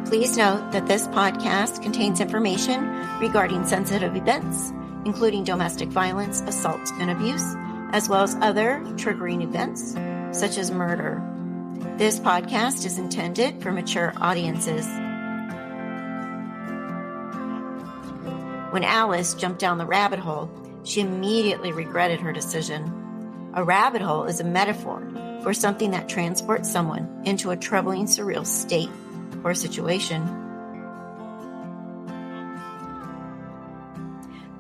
Please note that this podcast contains information regarding sensitive events, including domestic violence, assault, and abuse, as well as other triggering events, such as murder. This podcast is intended for mature audiences. When Alice jumped down the rabbit hole, she immediately regretted her decision. A rabbit hole is a metaphor for something that transports someone into a troubling, surreal state or situation.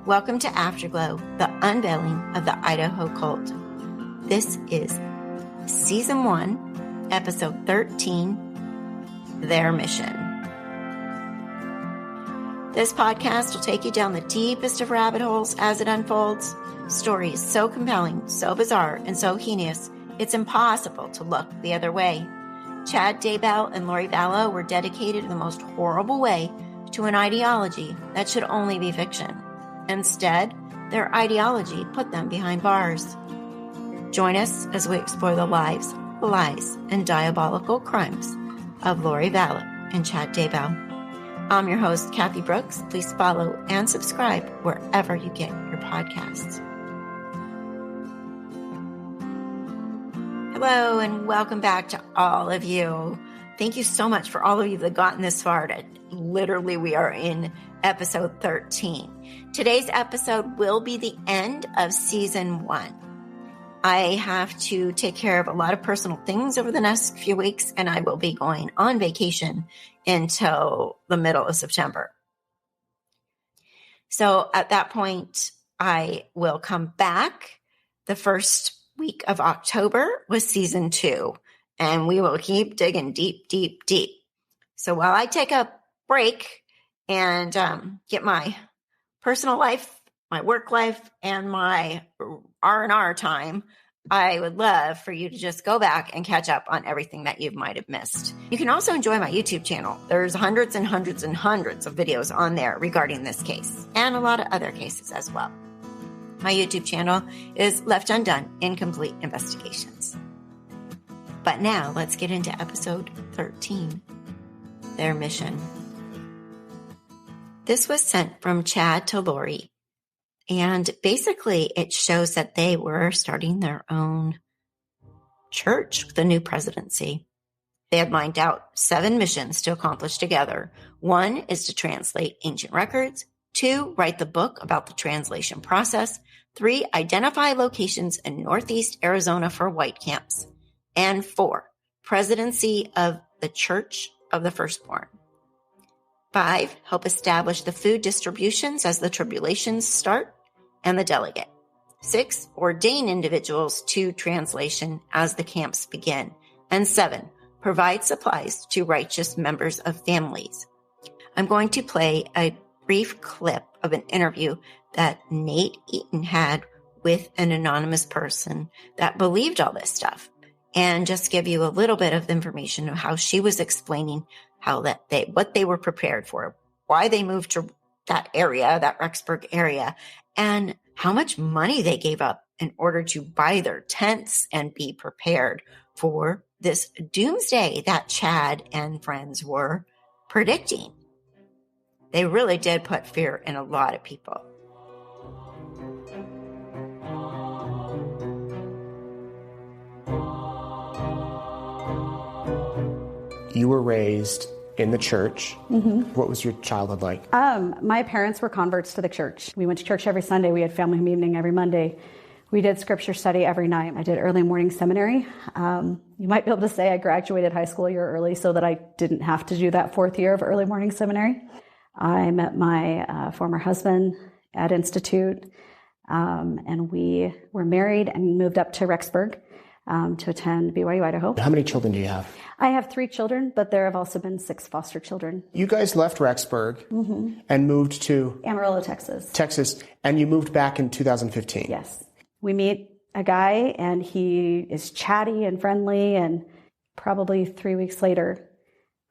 Welcome to Afterglow, the unveiling of the Idaho cult. This is Season 1, Episode 13, Their Mission. This podcast will take you down the deepest of rabbit holes as it unfolds. Story is so compelling, so bizarre, and so heinous, it's impossible to look the other way. Chad Daybell and Lori Vallow were dedicated in the most horrible way to an ideology that should only be fiction. Instead, their ideology put them behind bars. Join us as we explore the lives, lies, and diabolical crimes of Lori Vallow and Chad Daybell. I'm your host, Kathy Brooks. Please follow and subscribe wherever you get your podcasts. Hello, and welcome back to all of you. Thank you so much for all of you that gotten this far. Literally, we are in episode 13. Today's episode will be the end of season 1. I have to take care of a lot of personal things over the next few weeks, and I will be going on vacation until the middle of September. So at that point, I will come back the first week of October with season 2, and we will keep digging deep, deep, deep. So while I take a break and get my personal life, my work life, and my R&R time, I would love for you to just go back and catch up on everything that you might have missed. You can also enjoy my YouTube channel. There's hundreds and hundreds and hundreds of videos on there regarding this case and a lot of other cases as well. My YouTube channel is Left Undone, Incomplete Investigations. But now let's get into episode 13, Their Mission. This was sent from Chad to Lori. And basically, it shows that they were starting their own church with a new presidency. They had lined out 7 missions to accomplish together. 1 is to translate ancient records. 2, write the book about the translation process. 3, identify locations in Northeast Arizona for white camps. And 4, presidency of the Church of the Firstborn. 5, help establish the food distributions as the tribulations start and the delegate. 6, ordain individuals to translation as the camps begin. And 7, provide supplies to righteous members of families. I'm going to play a brief clip of an interview that Nate Eaton had with an anonymous person that believed all this stuff, and just give you a little bit of information of how she was explaining what they were prepared for, why they moved to that area, that Rexburg area, and how much money they gave up in order to buy their tents and be prepared for this doomsday that Chad and friends were predicting. They really did put fear in a lot of people. You were raised in the church. Mm-hmm. What was your childhood like? My parents were converts to the church. We went to church every Sunday. We had family meeting every Monday. We did scripture study every night. I did early morning seminary. You might be able to say I graduated high school a year early so that I didn't have to do that 4th year of early morning seminary. I met my former husband at Institute, and we were married and moved up to Rexburg to attend BYU, Idaho. How many children do you have? I have 3 children, but there have also been 6 foster children. You guys left Rexburg and moved to? Amarillo, Texas. Texas, and you moved back in 2015. Yes. We meet a guy, and he is chatty and friendly, and probably 3 weeks later,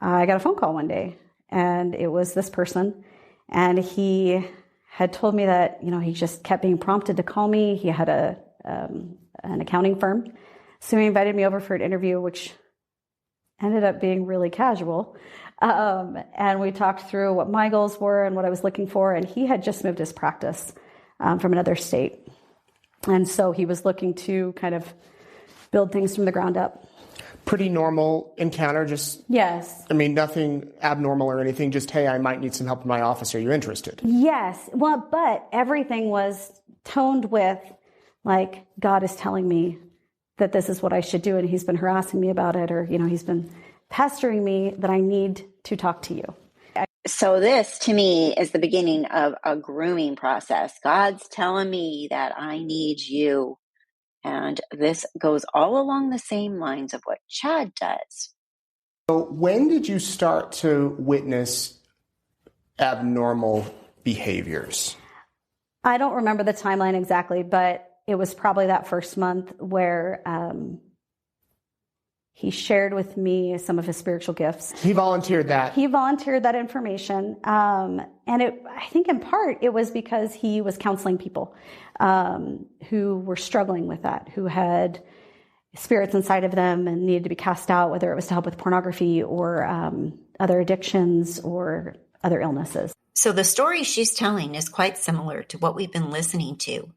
I got a phone call one day, and it was this person, and he had told me that, he just kept being prompted to call me. He had an accounting firm. So he invited me over for an interview, which ended up being really casual. And we talked through what my goals were and what I was looking for. And he had just moved his practice from another state. And so he was looking to kind of build things from the ground up. Pretty normal encounter, just... Yes. I mean, nothing abnormal or anything, just, hey, I might need some help in my office. Are you interested? Yes. Well, but everything was toned with, like, God is telling me that this is what I should do, and he's been harassing me about it, or, he's been pestering me that I need to talk to you. So this, to me, is the beginning of a grooming process. God's telling me that I need you. And this goes all along the same lines of what Chad does. So when did you start to witness abnormal behaviors? I don't remember the timeline exactly, but it was probably that first month where he shared with me some of his spiritual gifts. He volunteered that. He volunteered that information. And I think in part it was because he was counseling people who were struggling with that, who had spirits inside of them and needed to be cast out, whether it was to help with pornography or other addictions or other illnesses. So the story she's telling is quite similar to what we've been listening to.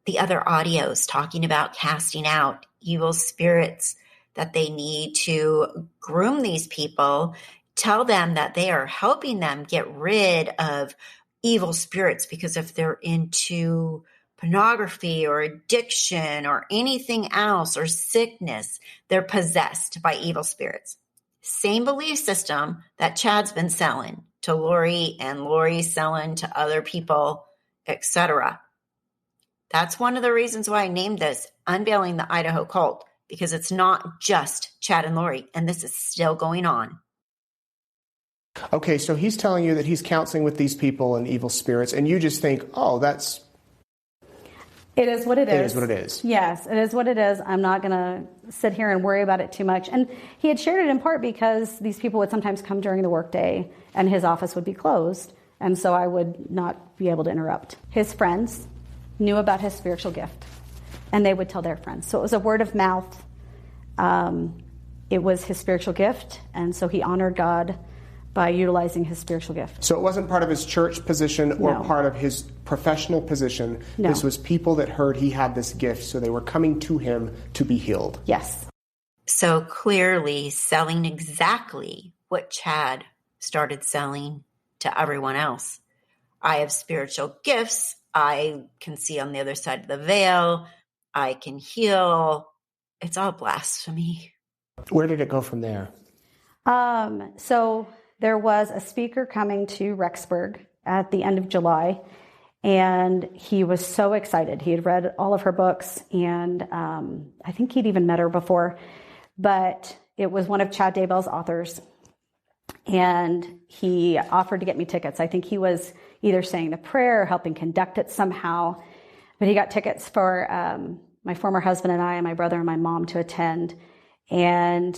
The other audios talking about casting out evil spirits, that they need to groom these people, tell them that they are helping them get rid of evil spirits, because if they're into pornography or addiction or anything else or sickness, they're possessed by evil spirits. Same belief system that Chad's been selling to Lori and Lori's selling to other people, etc. That's one of the reasons why I named this Unveiling the Idaho Cult, because it's not just Chad and Lori, and this is still going on. Okay, so he's telling you that he's counseling with these people and evil spirits, and you just think, oh, that's... It is what it is. It is what it is. Yes, it is what it is. I'm not going to sit here and worry about it too much. And he had shared it in part because these people would sometimes come during the workday, and his office would be closed, and so I would not be able to interrupt. His friends knew about his spiritual gift, and they would tell their friends. So it was a word of mouth. It was his spiritual gift, and so he honored God by utilizing his spiritual gift. So it wasn't part of his church position or part of his professional position. No. This was people that heard he had this gift, so they were coming to him to be healed. Yes. So clearly selling exactly what Chad started selling to everyone else. I have spiritual gifts. I can see on the other side of the veil. I can heal. It's all blasphemy. Where did it go from there? So there was a speaker coming to Rexburg at the end of July, and he was so excited. He had read all of her books, and I think he'd even met her before, but it was one of Chad Daybell's authors, and he offered to get me tickets. I think he was either saying the prayer or helping conduct it somehow, but he got tickets for my former husband and I and my brother and my mom to attend, and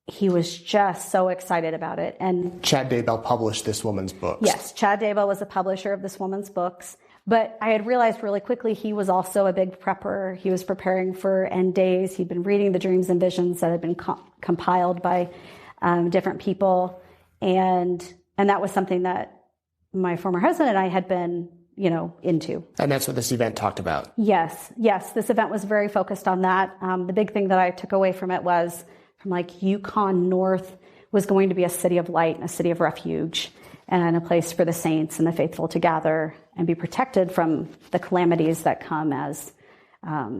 he was just so excited about it. And Chad Daybell published this woman's books. Yes, Chad Daybell was the publisher of this woman's books. But I had realized really quickly he was also a big prepper. He was preparing for end days. He'd been reading the dreams and visions that had been compiled by different people. And that was something that my former husband and I had been, into. And that's what this event talked about. Yes. This event was very focused on that. The big thing that I took away from it was, from like Yukon North was going to be a city of light and a city of refuge and a place for the saints and the faithful to gather and be protected from the calamities that come as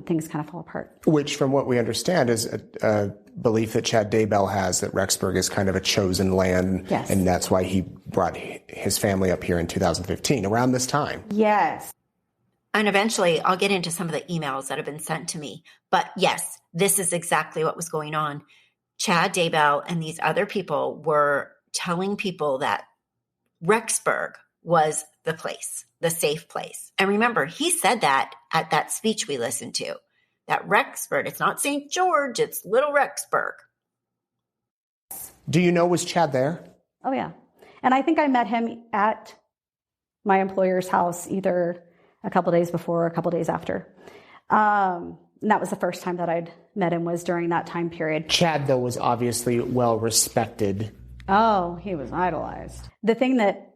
things kind of fall apart. Which, from what we understand, is a belief that Chad Daybell has, that Rexburg is kind of a chosen land. Yes. And that's why he brought his family up here in 2015, around this time. Yes. And eventually I'll get into some of the emails that have been sent to me. But yes, this is exactly what was going on. Chad Daybell and these other people were telling people that Rexburg was the place, the safe place. And remember, he said that at that speech we listened to, that Rexburg, it's not St. George, it's Little Rexburg. Do you know, was Chad there? Oh, yeah. And I think I met him at my employer's house either a couple days before or a couple days after. And that was the first time that I'd met him, was during that time period. Chad, though, was obviously well respected Oh, he was idolized. The thing that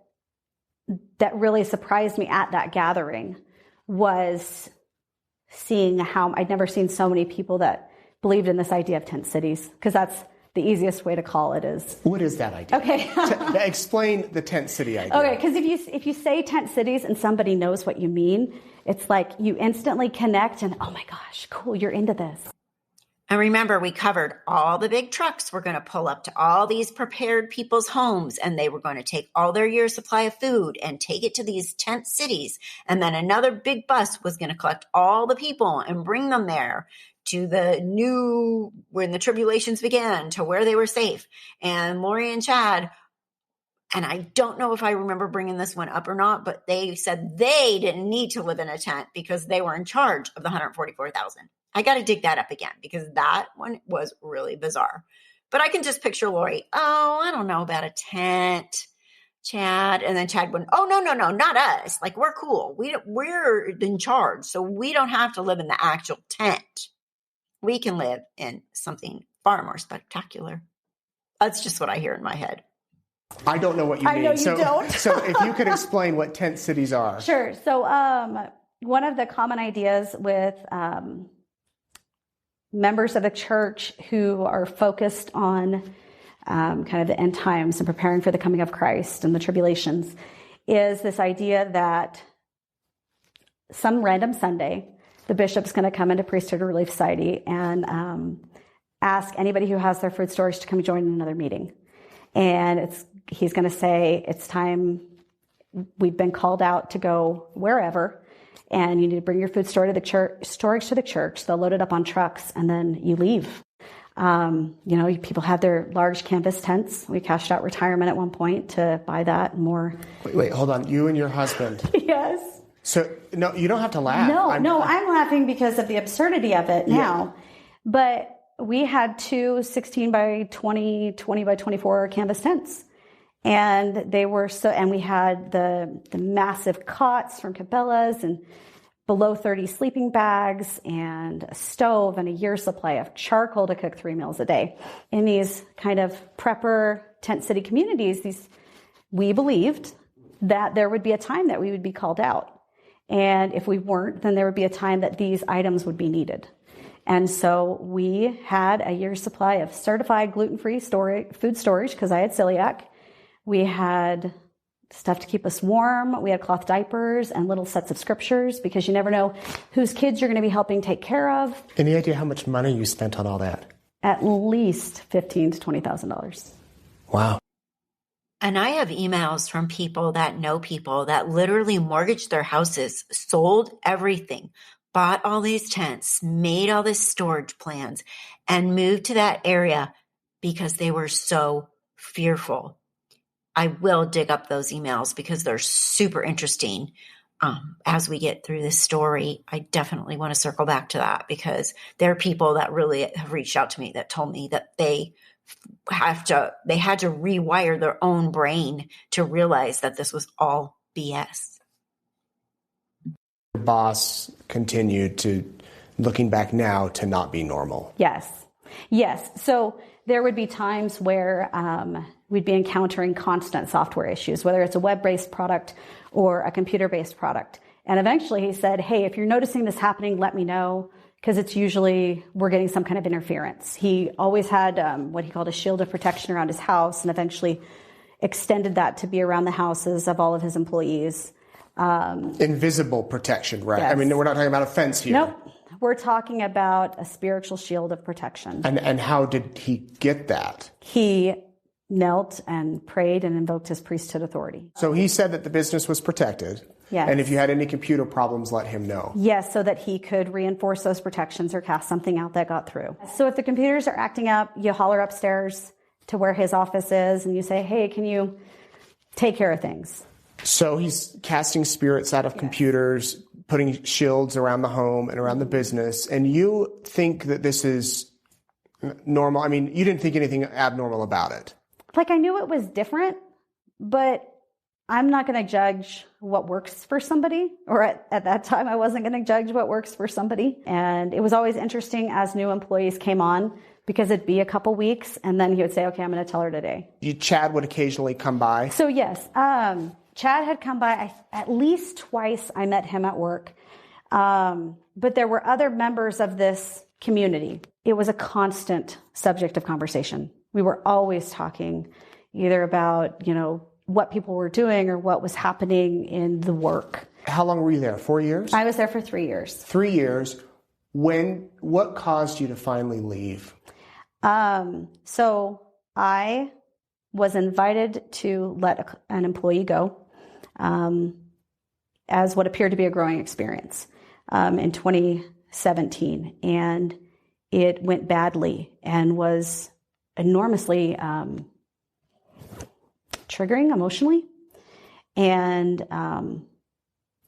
really surprised me at that gathering was seeing how I'd never seen so many people that believed in this idea of tent cities, because that's the easiest way to call it is. What is that idea? Okay. Explain the tent city idea. Okay, because if you say tent cities and somebody knows what you mean, it's like you instantly connect and, oh my gosh, cool, you're into this. And remember, we covered all the big trucks were going to pull up to all these prepared people's homes, and they were going to take all their year's supply of food and take it to these tent cities. And then another big bus was going to collect all the people and bring them there to when the tribulations began, to where they were safe. And Lori and Chad, and I don't know if I remember bringing this one up or not, but they said they didn't need to live in a tent because they were in charge of the 144,000. I got to dig that up again because that one was really bizarre. But I can just picture Lori, oh, I don't know about a tent, Chad. And then Chad went, oh, no, not us. Like, we're cool. We're in charge. So we don't have to live in the actual tent. We can live in something far more spectacular. That's just what I hear in my head. I don't know what you mean. I know you don't. So if you could explain what tent cities are. Sure. So one of the common ideas with members of the church who are focused on kind of the end times and preparing for the coming of Christ and the tribulations is this idea that some random Sunday, the bishop's going to come into Priesthood Relief Society and ask anybody who has their food storage to come join in another meeting. And he's going to say, it's time, we've been called out to go wherever, and you need to bring your food storage to the church. They'll load it up on trucks, and then you leave. People have their large canvas tents. We cashed out retirement at one point to buy that and more. Wait, hold on. You and your husband. Yes. So, no, you don't have to laugh. I'm laughing because of the absurdity of it now. Yeah. But we had two 16 by 20, 20 by 24 canvas tents. And they were and we had the massive cots from Cabela's and below 30 sleeping bags and a stove and a year's supply of charcoal to cook 3 meals a day. In these kind of prepper tent city communities, we believed that there would be a time that we would be called out. And if we weren't, then there would be a time that these items would be needed. And so we had a year's supply of certified gluten-free food storage because I had celiac. We had stuff to keep us warm. We had cloth diapers and little sets of scriptures because you never know whose kids you're going to be helping take care of. Any idea how much money you spent on all that? At least $15,000 to $20,000. Wow. And I have emails from people that know people that literally mortgaged their houses, sold everything, bought all these tents, made all these storage plans, and moved to that area because they were so fearful. I will dig up those emails because they're super interesting. As we get through this story, I definitely want to circle back to that because there are people that really have reached out to me that told me that they had to rewire their own brain to realize that this was all BS. Your boss continued to, looking back now, to not be normal. Yes. So there would be times where we'd be encountering constant software issues, whether it's a web-based product or a computer-based product. And eventually he said, hey, if you're noticing this happening, let me know, because it's usually we're getting some kind of interference. He always had what he called a shield of protection around his house and eventually extended that to be around the houses of all of his employees. Invisible protection, right? Yes. I mean, we're not talking about a fence here. Nope. We're talking about a spiritual shield of protection. And how did he get that? He knelt and prayed and invoked his priesthood authority. So he said that the business was protected. Yes. And if you had any computer problems, let him know. Yes, so that he could reinforce those protections or cast something out that got through. So if the computers are acting up, you holler upstairs to where his office is and you say, hey, can you take care of things? So he's casting spirits out of computers, putting shields around the home and around the business. And you think that this is normal? I mean, you didn't think anything abnormal about it. Like, I knew it was different, but I'm not going to judge what works for somebody, or at that time, I wasn't going to judge what works for somebody. And it was always interesting as new employees came on, because it'd be a couple weeks, and then he would say, okay, I'm going to tell her today. Chad would occasionally come by. So yes, Chad had come by at least twice. I met him at work. But there were other members of this community. It was a constant subject of conversation. We were always talking either about, what people were doing or what was happening in the work. How long were you there? 4 years? I was there for 3 years. 3 years. What caused you to finally leave? So I was invited to let an employee go as what appeared to be a growing experience in 2017. And it went badly and was enormously triggering emotionally. And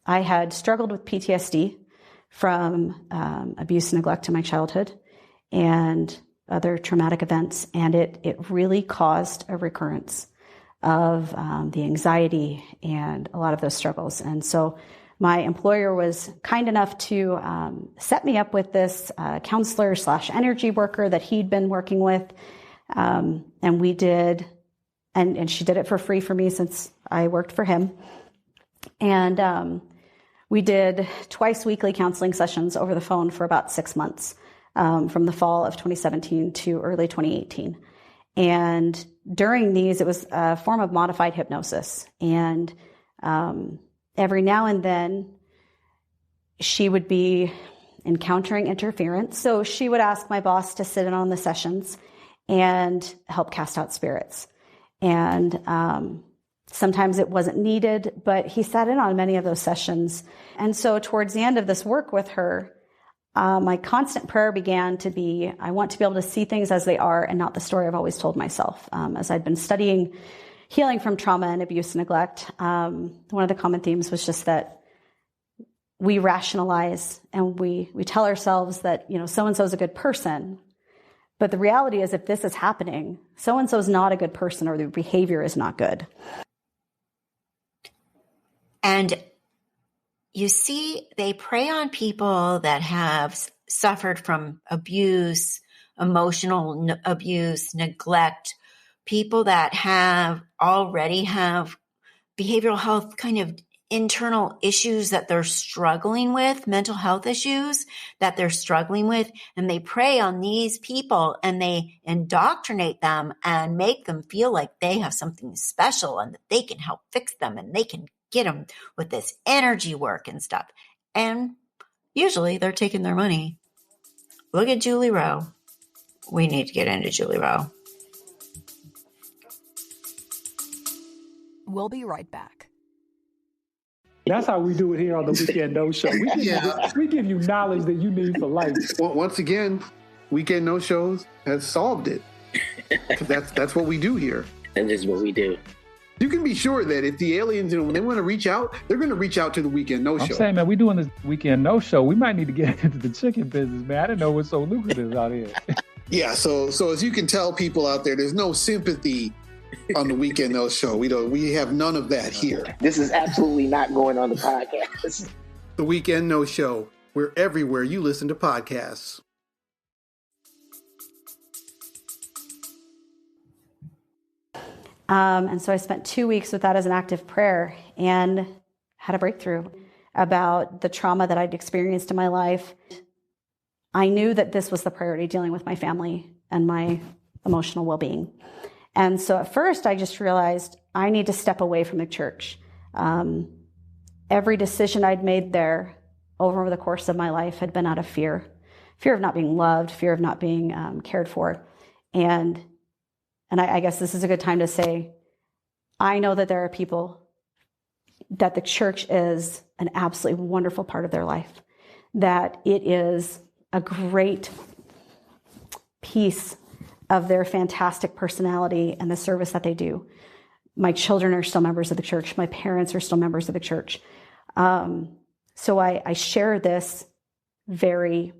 I had struggled with PTSD from abuse and neglect in my childhood and other traumatic events. And it really caused a recurrence of the anxiety and a lot of those struggles. And so my employer was kind enough to set me up with this counselor / energy worker that he'd been working with. And we did, and she did it for free for me since I worked for him. And we did twice weekly counseling sessions over the phone for about 6 months, from the fall of 2017 to early 2018. And during these, it was a form of modified hypnosis. And every now and then, she would be encountering interference. So she would ask my boss to sit in on the sessions and help cast out spirits. And sometimes it wasn't needed, but he sat in on many of those sessions. And so towards the end of this work with her, my constant prayer began to be, I want to be able to see things as they are and not the story I've always told myself. As I'd been studying healing from trauma and abuse and neglect, one of the common themes was just that we rationalize and we tell ourselves that, so-and-so is a good person. But the reality is, if this is happening, so-and-so is not a good person, or their behavior is not good. And you see, they prey on people that have suffered from abuse, emotional abuse, neglect, people that already have behavioral health kind of internal issues that they're struggling with, mental health issues that they're struggling with, and they prey on these people and they indoctrinate them and make them feel like they have something special and that they can help fix them and they can get them with this energy work and stuff. And usually they're taking their money. Look at Julie Rowe. We need to get into Julie Rowe. We'll be right back. That's how we do it here on the Weekend No Show. We give you knowledge that you need for life. Well, once again, Weekend No Shows has solved it. That's what we do here. That is what we do. You can be sure that if the aliens, when they want to reach out, they're going to reach out to the Weekend No Show. I'm saying, man, we doing this Weekend No Show. We might need to get into the chicken business, man. I didn't know it was so lucrative out here. Yeah, so as you can tell people out there, there's no sympathy on the Weekend No Show. We have none of that here. This is absolutely not going on the podcast. The Weekend No Show. We're everywhere you listen to podcasts. And so I spent 2 weeks with that as an active prayer and had a breakthrough about the trauma that I'd experienced in my life. I knew that this was the priority, dealing with my family and my emotional well-being. And so at first I just realized I need to step away from the church. Every decision I'd made there over the course of my life had been out of fear of not being loved, fear of not being cared for. And I guess this is a good time to say, I know that there are people that the church is an absolutely wonderful part of their life, that it is a great piece of their fantastic personality and the service that they do. My children are still members of the church. My parents are still members of the church. So I share this very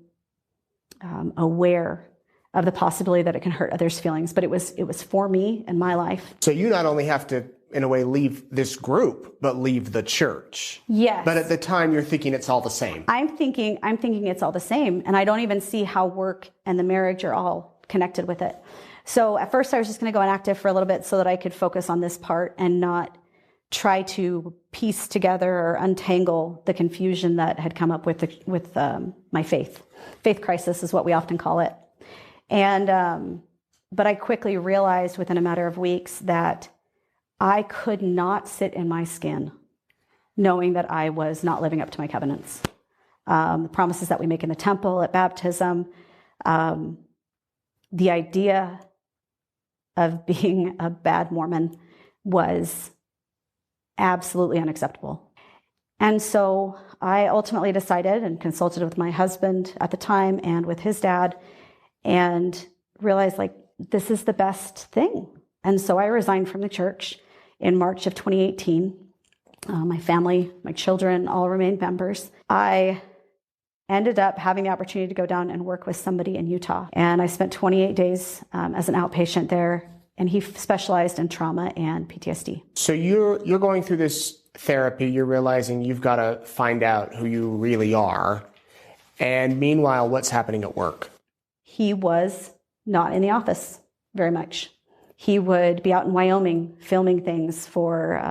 aware of the possibility that it can hurt others' feelings, but it was for me and my life. So you not only have to in a way, leave this group, but leave the church. Yes. But at the time, you're thinking it's all the same. I'm thinking it's all the same. And I don't even see how work and the marriage are all connected with it. So at first I was just going to go inactive for a little bit so that I could focus on this part and not try to piece together or untangle the confusion that had come up with my faith. Faith crisis is what we often call it. And, but I quickly realized within a matter of weeks that I could not sit in my skin knowing that I was not living up to my covenants. The promises that we make in the temple, at baptism, the idea of being a bad Mormon was absolutely unacceptable. And so I ultimately decided and consulted with my husband at the time and with his dad and realized, like, this is the best thing. And so I resigned from the church in March of 2018. My family, my children, all remained members. I ended up having the opportunity to go down and work with somebody in Utah. And I spent 28 days as an outpatient there, and he specialized in trauma and PTSD. So you're going through this therapy, you're realizing you've got to find out who you really are. And meanwhile, what's happening at work? He was not in the office very much. He would be out in Wyoming filming things for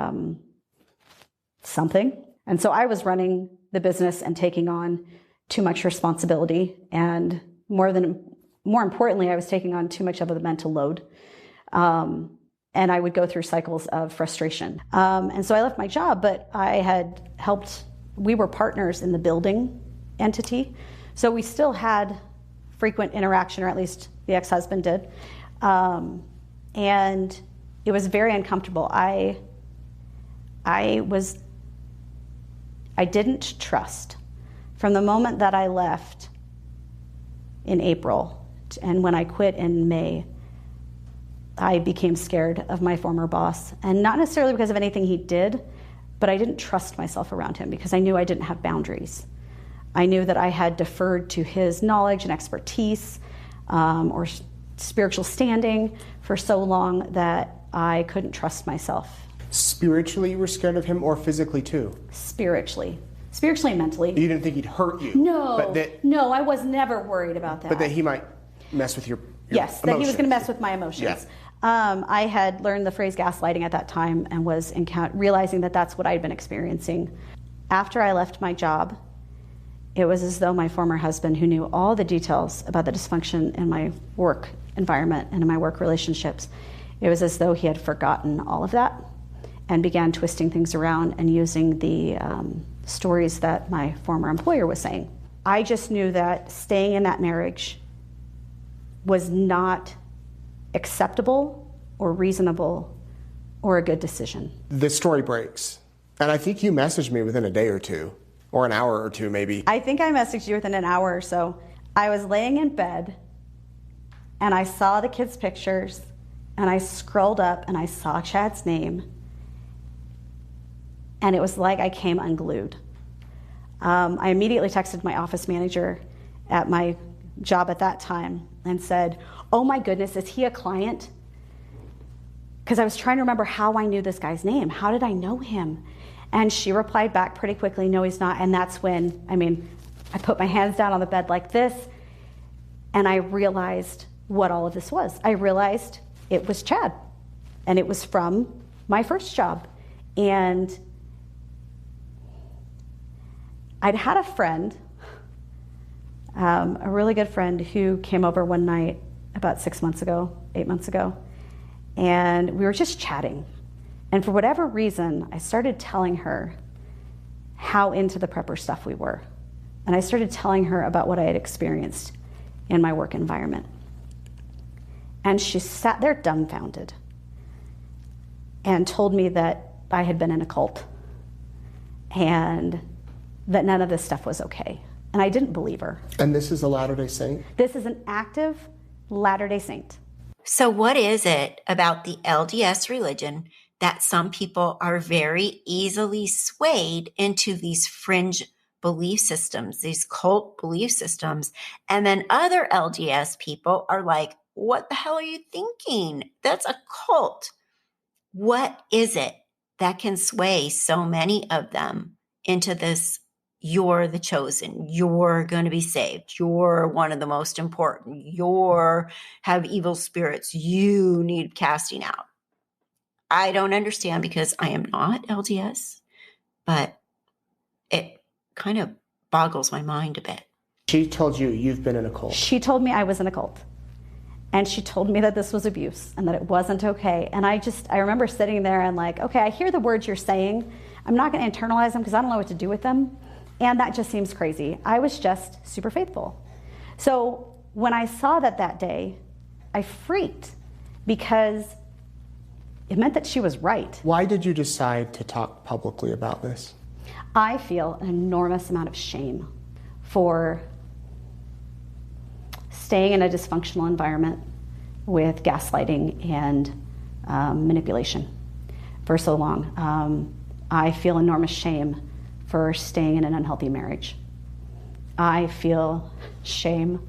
something. And so I was running the business and taking on too much responsibility. And more importantly, I was taking on too much of the mental load. And I would go through cycles of frustration. And so I left my job, but I had helped, we were partners in the building entity. So we still had frequent interaction, or at least the ex-husband did. And it was very uncomfortable. I didn't trust. From the moment that I left in April and when I quit in May, I became scared of my former boss. And not necessarily because of anything he did, but I didn't trust myself around him because I knew I didn't have boundaries. I knew that I had deferred to his knowledge and expertise or spiritual standing for so long that I couldn't trust myself. Spiritually, you were scared of him, or physically too? Spiritually and mentally. You didn't think he'd hurt you? No, no, I was never worried about that. But that he might mess with your yes, emotions. That he was going to mess with my emotions. Yeah. I had learned the phrase gaslighting at that time and was realizing that that's what I'd been experiencing. After I left my job, it was as though my former husband, who knew all the details about the dysfunction in my work environment and in my work relationships, it was as though he had forgotten all of that and began twisting things around and using the stories that my former employer was saying. I just knew that staying in that marriage was not acceptable or reasonable or a good decision. The story breaks. And I think you messaged me within a day or two, or an hour or two maybe. I think I messaged you within an hour or so. I was laying in bed and I saw the kids' pictures and I scrolled up and I saw Chad's name. And it was like I came unglued. I immediately texted my office manager at my job at that time and said, "Oh my goodness, is he a client?" Because I was trying to remember how I knew this guy's name. How did I know him? And she replied back pretty quickly, "No, he's not." And that's when, I put my hands down on the bed like this, and I realized what all of this was. I realized it was Chad, and it was from my first job. And I'd had a friend, a really good friend, who came over one night about 8 months ago, and we were just chatting. And for whatever reason, I started telling her how into the prepper stuff we were. And I started telling her about what I had experienced in my work environment. And she sat there dumbfounded and told me that I had been in a cult and that none of this stuff was okay. And I didn't believe her. And this is a Latter-day Saint? This is an active Latter-day Saint. So what is it about the LDS religion that some people are very easily swayed into these fringe belief systems, these cult belief systems, and then other LDS people are like, what the hell are you thinking? That's a cult. What is it that can sway so many of them into this, you're the chosen, you're going to be saved, you're one of the most important, you're have evil spirits, you need casting out? I don't understand because I am not LDS, but it kind of boggles my mind a bit. She told you you've been in a cult. She told me I was in a cult. And she told me that this was abuse and that it wasn't okay. And I remember sitting there and like, okay, I hear the words you're saying. I'm not going to internalize them because I don't know what to do with them. And that just seems crazy. I was just super faithful. So when I saw that day, I freaked because it meant that she was right. Why did you decide to talk publicly about this? I feel an enormous amount of shame for staying in a dysfunctional environment with gaslighting and manipulation for so long. I feel enormous shame for staying in an unhealthy marriage. I feel shame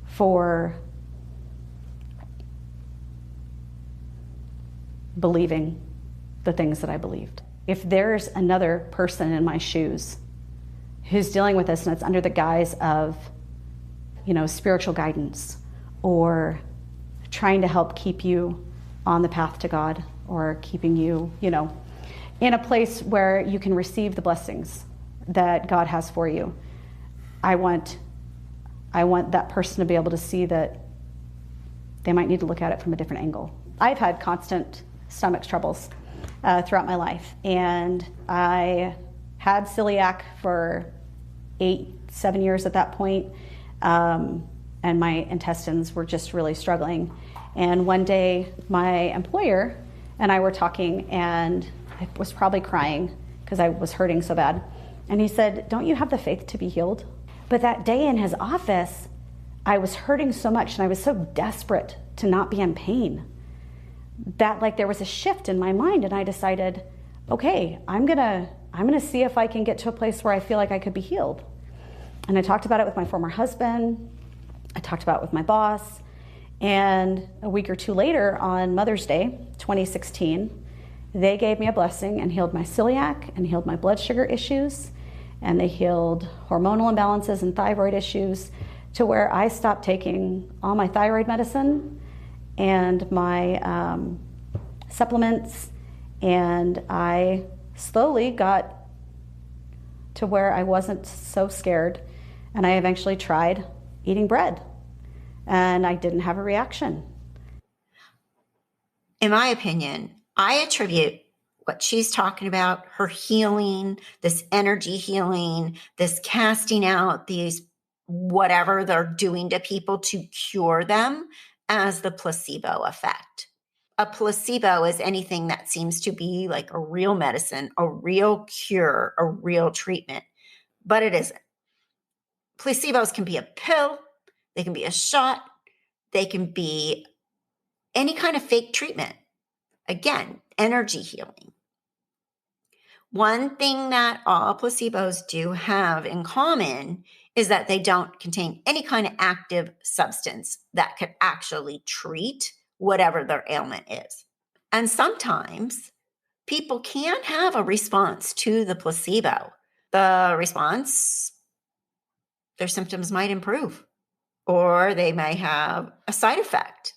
for believing the things that I believed. If there's another person in my shoes who's dealing with this and it's under the guise of, spiritual guidance or trying to help keep you on the path to God or keeping you, in a place where you can receive the blessings that God has for you, I want that person to be able to see that they might need to look at it from a different angle. I've had constant stomach troubles throughout my life, and I had celiac for 7 years at that point. And my intestines were just really struggling. And one day, my employer and I were talking, and I was probably crying because I was hurting so bad. And he said, "Don't you have the faith to be healed?" But that day in his office, I was hurting so much, and I was so desperate to not be in pain that there was a shift in my mind, and I decided, okay, I'm gonna see if I can get to a place where I feel like I could be healed. And I talked about it with my former husband. I talked about it with my boss. And a week or two later, on Mother's Day, 2016, they gave me a blessing and healed my celiac and healed my blood sugar issues. And they healed hormonal imbalances and thyroid issues to where I stopped taking all my thyroid medicine and my supplements. And I slowly got to where I wasn't so scared. And I eventually tried eating bread, and I didn't have a reaction. In my opinion, I attribute what she's talking about, her healing, this energy healing, this casting out these whatever they're doing to people to cure them, as the placebo effect. A placebo is anything that seems to be like a real medicine, a real cure, a real treatment, but it isn't. Placebos can be a pill, they can be a shot, they can be any kind of fake treatment. Again, energy healing. One thing that all placebos do have in common is that they don't contain any kind of active substance that could actually treat whatever their ailment is. And sometimes people can have a response to the placebo. The response, their symptoms might improve, or they may have a side effect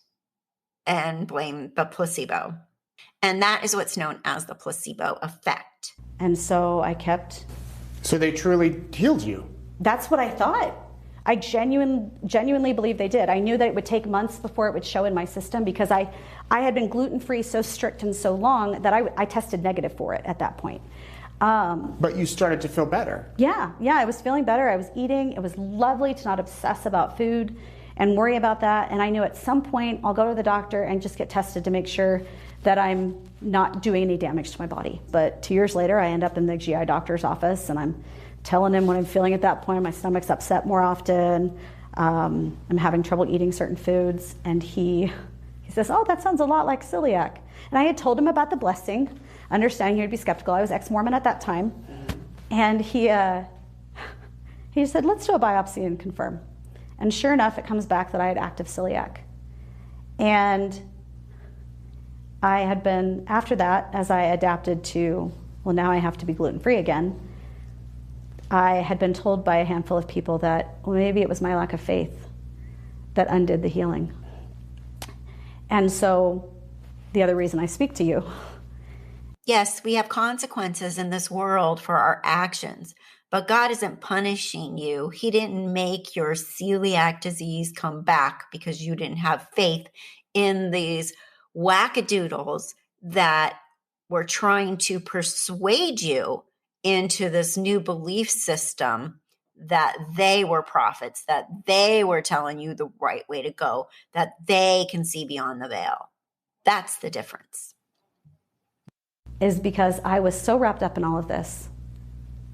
and blame the placebo. And that is what's known as the placebo effect. And so I kept... So they truly healed you? That's what I thought. I genuinely believe they did. I knew that it would take months before it would show in my system because I had been gluten-free so strict and so long that I tested negative for it at that point. But you started to feel better. Yeah, I was feeling better. I was eating. It was lovely to not obsess about food and worry about that. And I knew at some point I'll go to the doctor and just get tested to make sure that I'm not doing any damage to my body. But 2 years later, I end up in the GI doctor's office, and I'm telling him what I'm feeling at that point. My stomach's upset more often. I'm having trouble eating certain foods. And he says, "Oh, that sounds a lot like celiac." And I had told him about the blessing, understanding he would be skeptical. I was ex-Mormon at that time. And he said, "Let's do a biopsy and confirm." And sure enough, it comes back that I had active celiac. And I had been, after that, as I adapted to, well, now I have to be gluten-free again, I had been told by a handful of people that, well, maybe it was my lack of faith that undid the healing. And so the other reason I speak to you. Yes, we have consequences in this world for our actions, but God isn't punishing you. He didn't make your celiac disease come back because you didn't have faith in these wackadoodles that were trying to persuade you into this new belief system that they were prophets, that they were telling you the right way to go, that they can see beyond the veil. That's the difference. Is because I was so wrapped up in all of this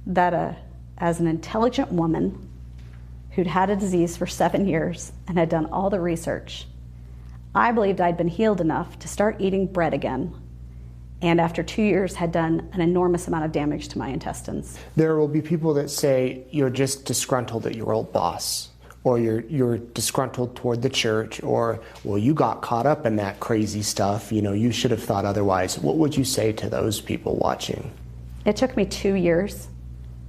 that as an intelligent woman who'd had a disease for 7 years and had done all the research, I believed I'd been healed enough to start eating bread again. And after 2 years had done an enormous amount of damage to my intestines. There will be people that say you're just disgruntled at your old boss, or you're disgruntled toward the church, or, well, you got caught up in that crazy stuff, you should have thought otherwise. What would you say to those people watching? It took me 2 years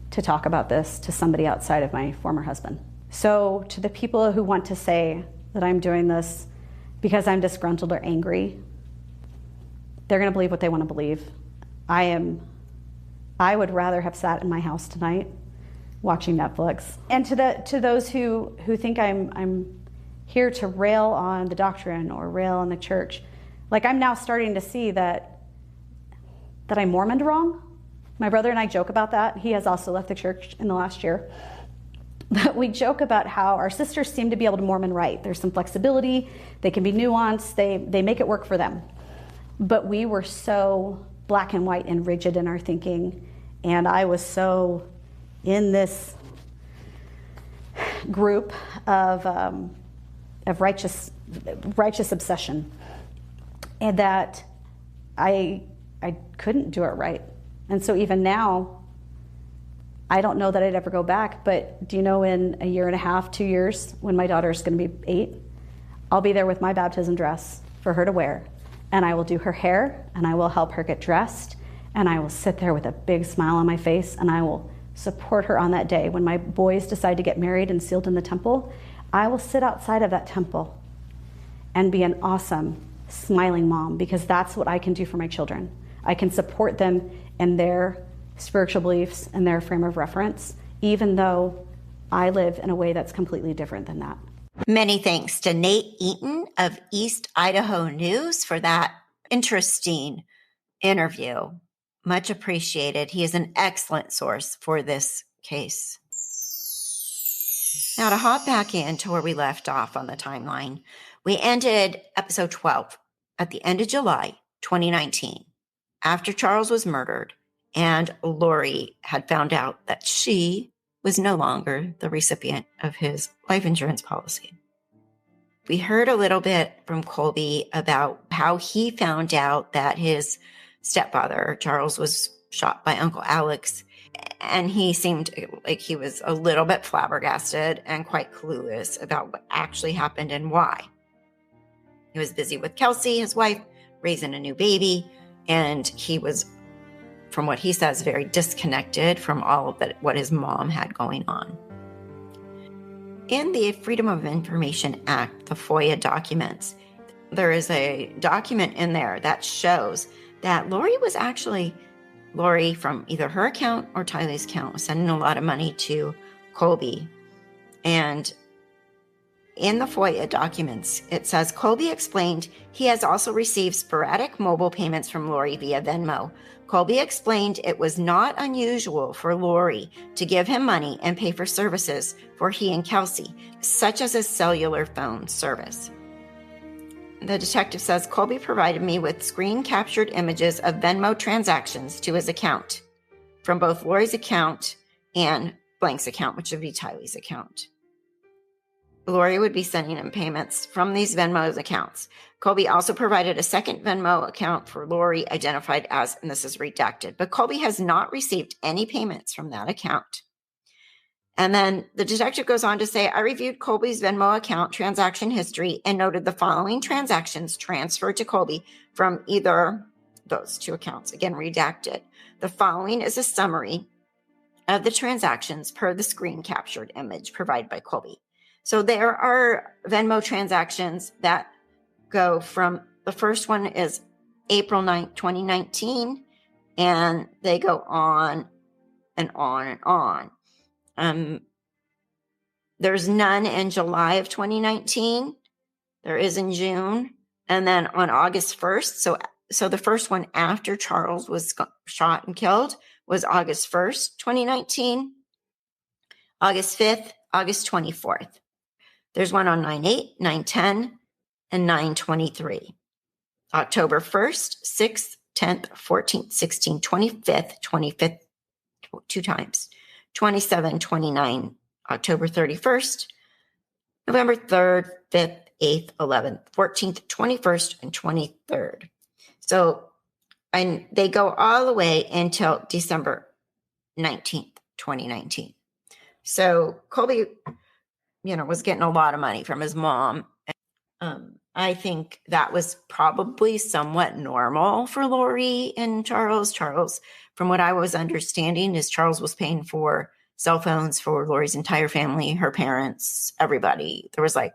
to talk about this to somebody outside of my former husband. So to the people who want to say that I'm doing this because I'm disgruntled or angry, they're going to believe what they want to believe. I would rather have sat in my house tonight watching Netflix. And to those who think I'm here to rail on the doctrine or rail on the church, like, I'm now starting to see that I Mormoned wrong. My brother and I joke about that. He has also left the church in the last year. But we joke about how our sisters seem to be able to Mormon right. There's some flexibility. They can be nuanced. They make it work for them. But we were so black and white and rigid in our thinking, and I was so in this group of righteous obsession, and that I couldn't do it right. And so even now, I don't know that I'd ever go back, but do you know, in a year and a half, 2 years, when my daughter's going to be 8, I'll be there with my baptism dress for her to wear. And I will do her hair, and I will help her get dressed, and I will sit there with a big smile on my face, and I will support her on that day. When my boys decide to get married and sealed in the temple, I will sit outside of that temple and be an awesome, smiling mom, because that's what I can do for my children. I can support them in their spiritual beliefs and their frame of reference, even though I live in a way that's completely different than that. Many thanks to Nate Eaton of East Idaho News for that interesting interview. Much appreciated. He is an excellent source for this case. Now, to hop back into where we left off on the timeline, we ended episode 12 at the end of July 2019, after Charles was murdered and Lori had found out that she was no longer the recipient of his life insurance policy. We heard a little bit from Colby about how he found out that his stepfather, Charles, was shot by Uncle Alex, and he seemed like he was a little bit flabbergasted and quite clueless about what actually happened and why. He was busy with Kelsey, his wife, raising a new baby, and he was, from what he says, very disconnected from all of that, what his mom had going on. In the Freedom of Information Act, the FOIA documents, there is a document in there that shows that Lori, from either her account or Tylee's account, was sending a lot of money to Colby. And in the FOIA documents, it says, Colby explained he has also received sporadic mobile payments from Lori via Venmo. Colby explained it was not unusual for Lori to give him money and pay for services for he and Kelsey, such as a cellular phone service. The detective says, Colby provided me with screen-captured images of Venmo transactions to his account, from both Lori's account and Blank's account, which would be Tylee's account. Lori would be sending him payments from these Venmo accounts. Colby also provided a second Venmo account for Lori, identified as, and this is redacted, but Colby has not received any payments from that account. And then the detective goes on to say, I reviewed Colby's Venmo account transaction history and noted the following transactions transferred to Colby from either those two accounts. Again, redacted. The following is a summary of the transactions per the screen captured image provided by Colby. So there are Venmo transactions that go from, the first one is April 9th, 2019, and they go on and on and on. There's none in July of 2019. There is in June. And then on August 1st, so the first one after Charles was shot and killed was August 1st, 2019, August 5th, August 24th. There's one on 9/8, 9/10, and 9/23. October 1st, 6th, 10th, 14th, 16th, 25th, two times, 27, 29, October 31st, November 3rd, 5th, 8th, 11th, 14th, 21st, and 23rd. So, and they go all the way until December 19th, 2019. So Colby, was getting a lot of money from his mom. I think that was probably somewhat normal for Lori and Charles. Charles, from what I was understanding, is Charles was paying for cell phones for Lori's entire family, her parents, everybody. There was I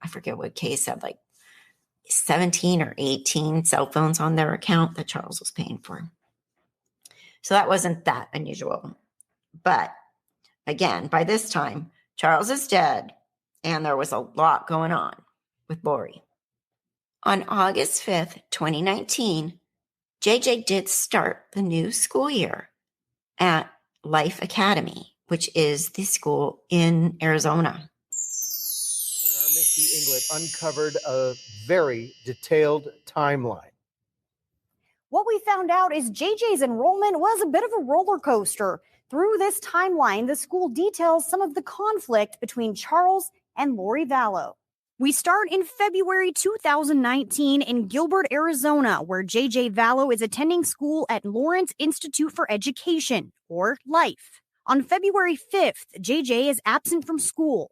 forget what case said, 17 or 18 cell phones on their account that Charles was paying for. So that wasn't that unusual. But again, by this time, Charles is dead, and there was a lot going on with Lori. On August 5th, 2019, JJ did start the new school year at Life Academy, which is the school in Arizona. Our Misty Inglet uncovered a very detailed timeline. What we found out is JJ's enrollment was a bit of a roller coaster. Through this timeline, the school details some of the conflict between Charles and Lori Vallow. We start in February 2019 in Gilbert, Arizona, where JJ Vallow is attending school at Lawrence Institute for Education, or LIFE. On February 5th, JJ is absent from school.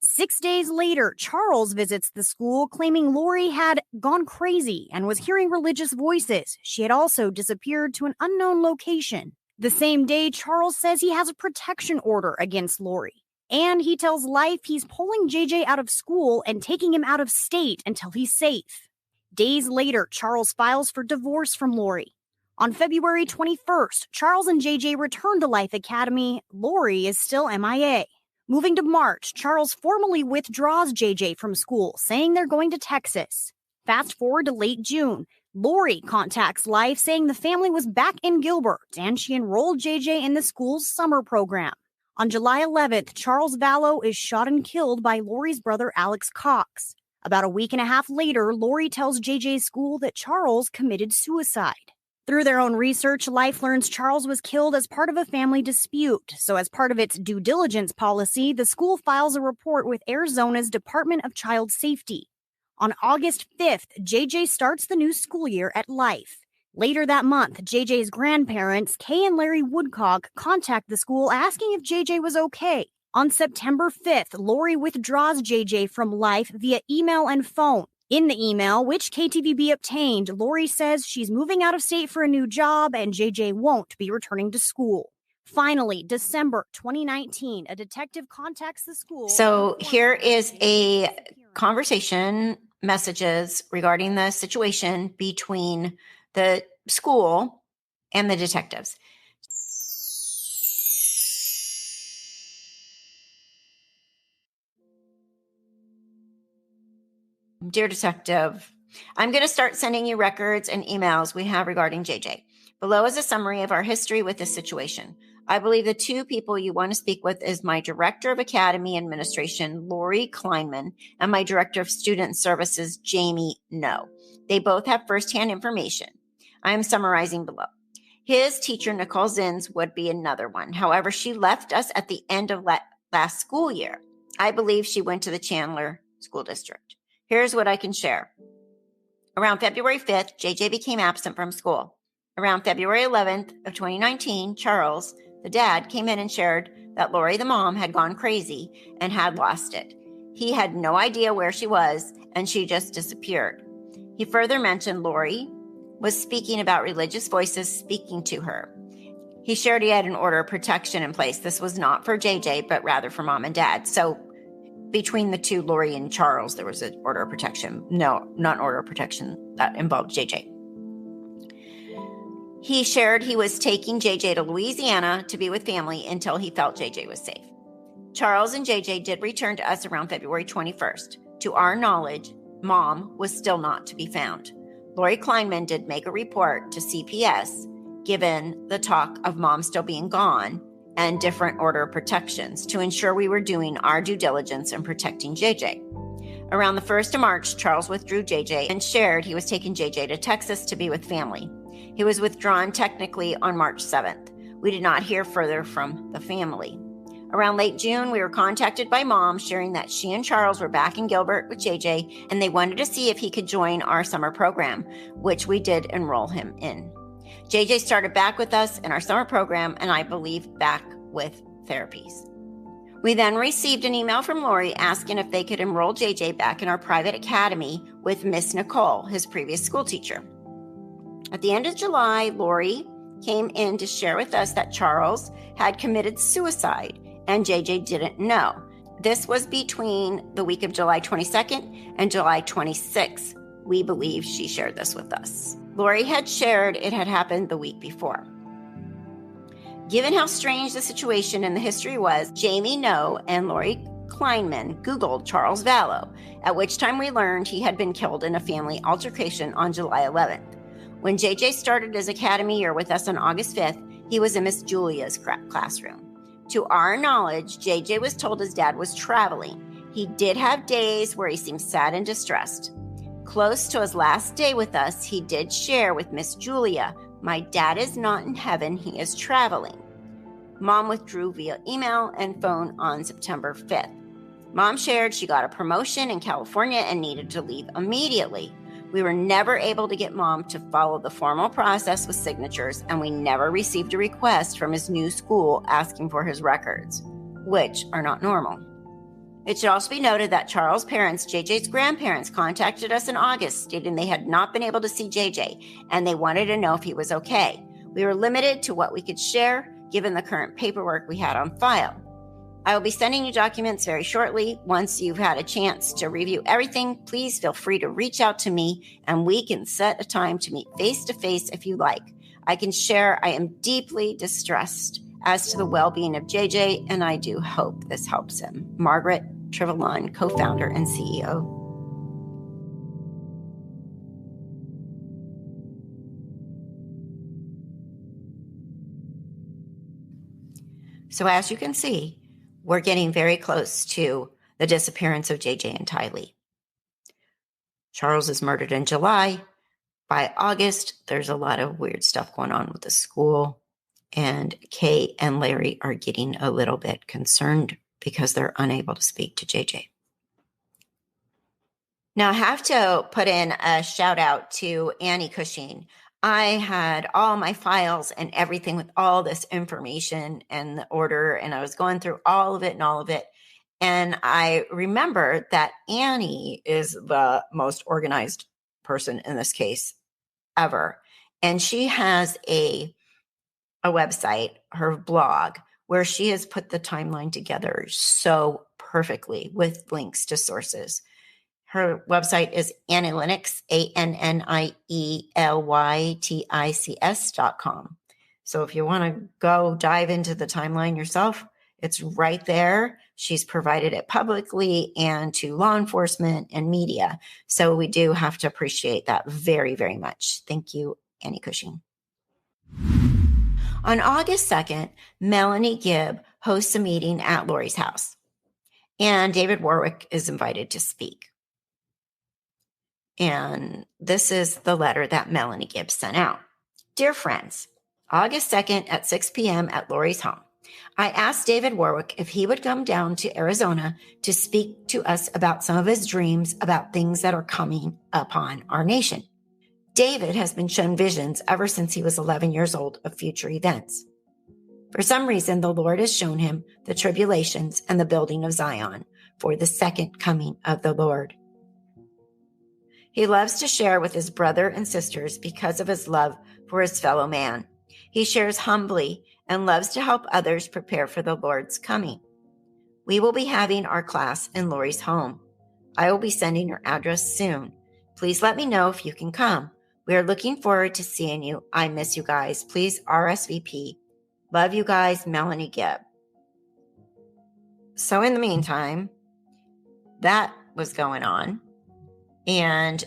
6 days later, Charles visits the school, claiming Lori had gone crazy and was hearing religious voices. She had also disappeared to an unknown location. The same day, Charles says he has a protection order against Lori. And he tells Life he's pulling JJ out of school and taking him out of state until he's safe. Days later, Charles files for divorce from Lori. On February 21st, Charles and JJ return to Life Academy. Lori is still MIA. Moving to March, Charles formally withdraws JJ from school, saying they're going to Texas. Fast forward to late June. Lori contacts Life saying the family was back in Gilbert and she enrolled JJ in the school's summer program. On July 11th, Charles Vallow is shot and killed by Lori's brother Alex Cox. About a week and a half later, Lori tells JJ's school that Charles committed suicide. Through their own research, Life learns Charles was killed as part of a family dispute. So as part of its due diligence policy, the school files a report with Arizona's Department of Child Safety. On August 5th, JJ starts the new school year at Life. Later that month, JJ's grandparents, Kay and Larry Woodcock, contact the school asking if JJ was okay. On September 5th, Lori withdraws JJ from Life via email and phone. In the email, which KTVB obtained, Lori says she's moving out of state for a new job and JJ won't be returning to school. Finally, December 2019, a detective contacts the school. So here is a conversation, messages regarding the situation between the school and the detectives. Dear detective, I'm going to start sending you records and emails we have regarding JJ. Below is a summary of our history with this situation. I believe the two people you want to speak with is my Director of Academy Administration, Lori Kleinman, and my Director of Student Services, Jamie No. They both have firsthand information. I am summarizing below. His teacher, Nicole Zins, would be another one. However, she left us at the end of last school year. I believe she went to the Chandler School District. Here's what I can share. Around February 5th, JJ became absent from school. Around February 11th of 2019, Charles, the dad, came in and shared that Lori, the mom, had gone crazy and had lost it. He had no idea where she was, and she just disappeared. He further mentioned Lori was speaking about religious voices speaking to her. He shared he had an order of protection in place. This was not for JJ, but rather for mom and dad. So between the two, Lori and Charles, there was an order of protection. No, not an order of protection that involved JJ. He shared he was taking JJ to Louisiana to be with family until he felt JJ was safe. Charles and JJ did return to us around February 21st. To our knowledge, mom was still not to be found. Lori Kleinman did make a report to CPS, given the talk of mom still being gone and different order of protections, to ensure we were doing our due diligence in protecting JJ. Around the 1st of March, Charles withdrew JJ and shared he was taking JJ to Texas to be with family. He was withdrawn technically on March 7th. We did not hear further from the family. Around late June, we were contacted by mom sharing that she and Charles were back in Gilbert with JJ, and they wanted to see if he could join our summer program, which we did enroll him in. JJ started back with us in our summer program, and I believe back with therapies. We then received an email from Lori asking if they could enroll JJ back in our private academy with Miss Nicole, his previous school teacher. At the end of July, Lori came in to share with us that Charles had committed suicide and JJ didn't know. This was between the week of July 22nd and July 26th. We believe she shared this with us. Lori had shared it had happened the week before. Given how strange the situation and the history was, Jamie Noe and Lori Kleinman Googled Charles Vallow, at which time we learned he had been killed in a family altercation on July 11th. When JJ started his academy year with us on August 5th, he was in Miss Julia's classroom. To our knowledge, JJ was told his dad was traveling. He did have days where he seemed sad and distressed. Close to his last day with us, he did share with Miss Julia, "My dad is not in heaven, he is traveling." Mom withdrew via email and phone on September 5th. Mom shared she got a promotion in California and needed to leave immediately. We were never able to get mom to follow the formal process with signatures, and we never received a request from his new school asking for his records, which are not normal. It should also be noted that Charles' parents, JJ's grandparents, contacted us in August stating they had not been able to see JJ and they wanted to know if he was okay. We were limited to what we could share given the current paperwork we had on file. I will be sending you documents very shortly. Once you've had a chance to review everything, please feel free to reach out to me and we can set a time to meet face to face if you like. I can share I am deeply distressed as to the well-being of JJ, and I do hope this helps him. Margaret Trevellon, co-founder and CEO. So as you can see, we're getting very close to the disappearance of JJ and Tylee. Charles is murdered in July. By August, there's a lot of weird stuff going on with the school. And Kay and Larry are getting a little bit concerned because they're unable to speak to JJ. Now, I have to put in a shout out to Annie Cushing. I had all my files and everything with all this information and the order, and I was going through all of it. And I remember that Annie is the most organized person in this case ever. And she has a website, her blog, where she has put the timeline together so perfectly with links to sources. Her website is Annielytics, ANNIELYTICS.com. So if you want to go dive into the timeline yourself, it's right there. She's provided it publicly and to law enforcement and media. So we do have to appreciate that very, very much. Thank you, Annie Cushing. On August 2nd, Melanie Gibb hosts a meeting at Lori's house, and David Warwick is invited to speak. And this is the letter that Melanie Gibb sent out. Dear friends, August 2nd at 6 p.m. at Lori's home. I asked David Warwick if he would come down to Arizona to speak to us about some of his dreams about things that are coming upon our nation. David has been shown visions ever since he was 11 years old of future events. For some reason, the Lord has shown him the tribulations and the building of Zion for the second coming of the Lord. He loves to share with his brother and sisters because of his love for his fellow man. He shares humbly and loves to help others prepare for the Lord's coming. We will be having our class in Lori's home. I will be sending her address soon. Please let me know if you can come. We are looking forward to seeing you. I miss you guys. Please RSVP. Love you guys, Melanie Gibb. So in the meantime, that was going on, and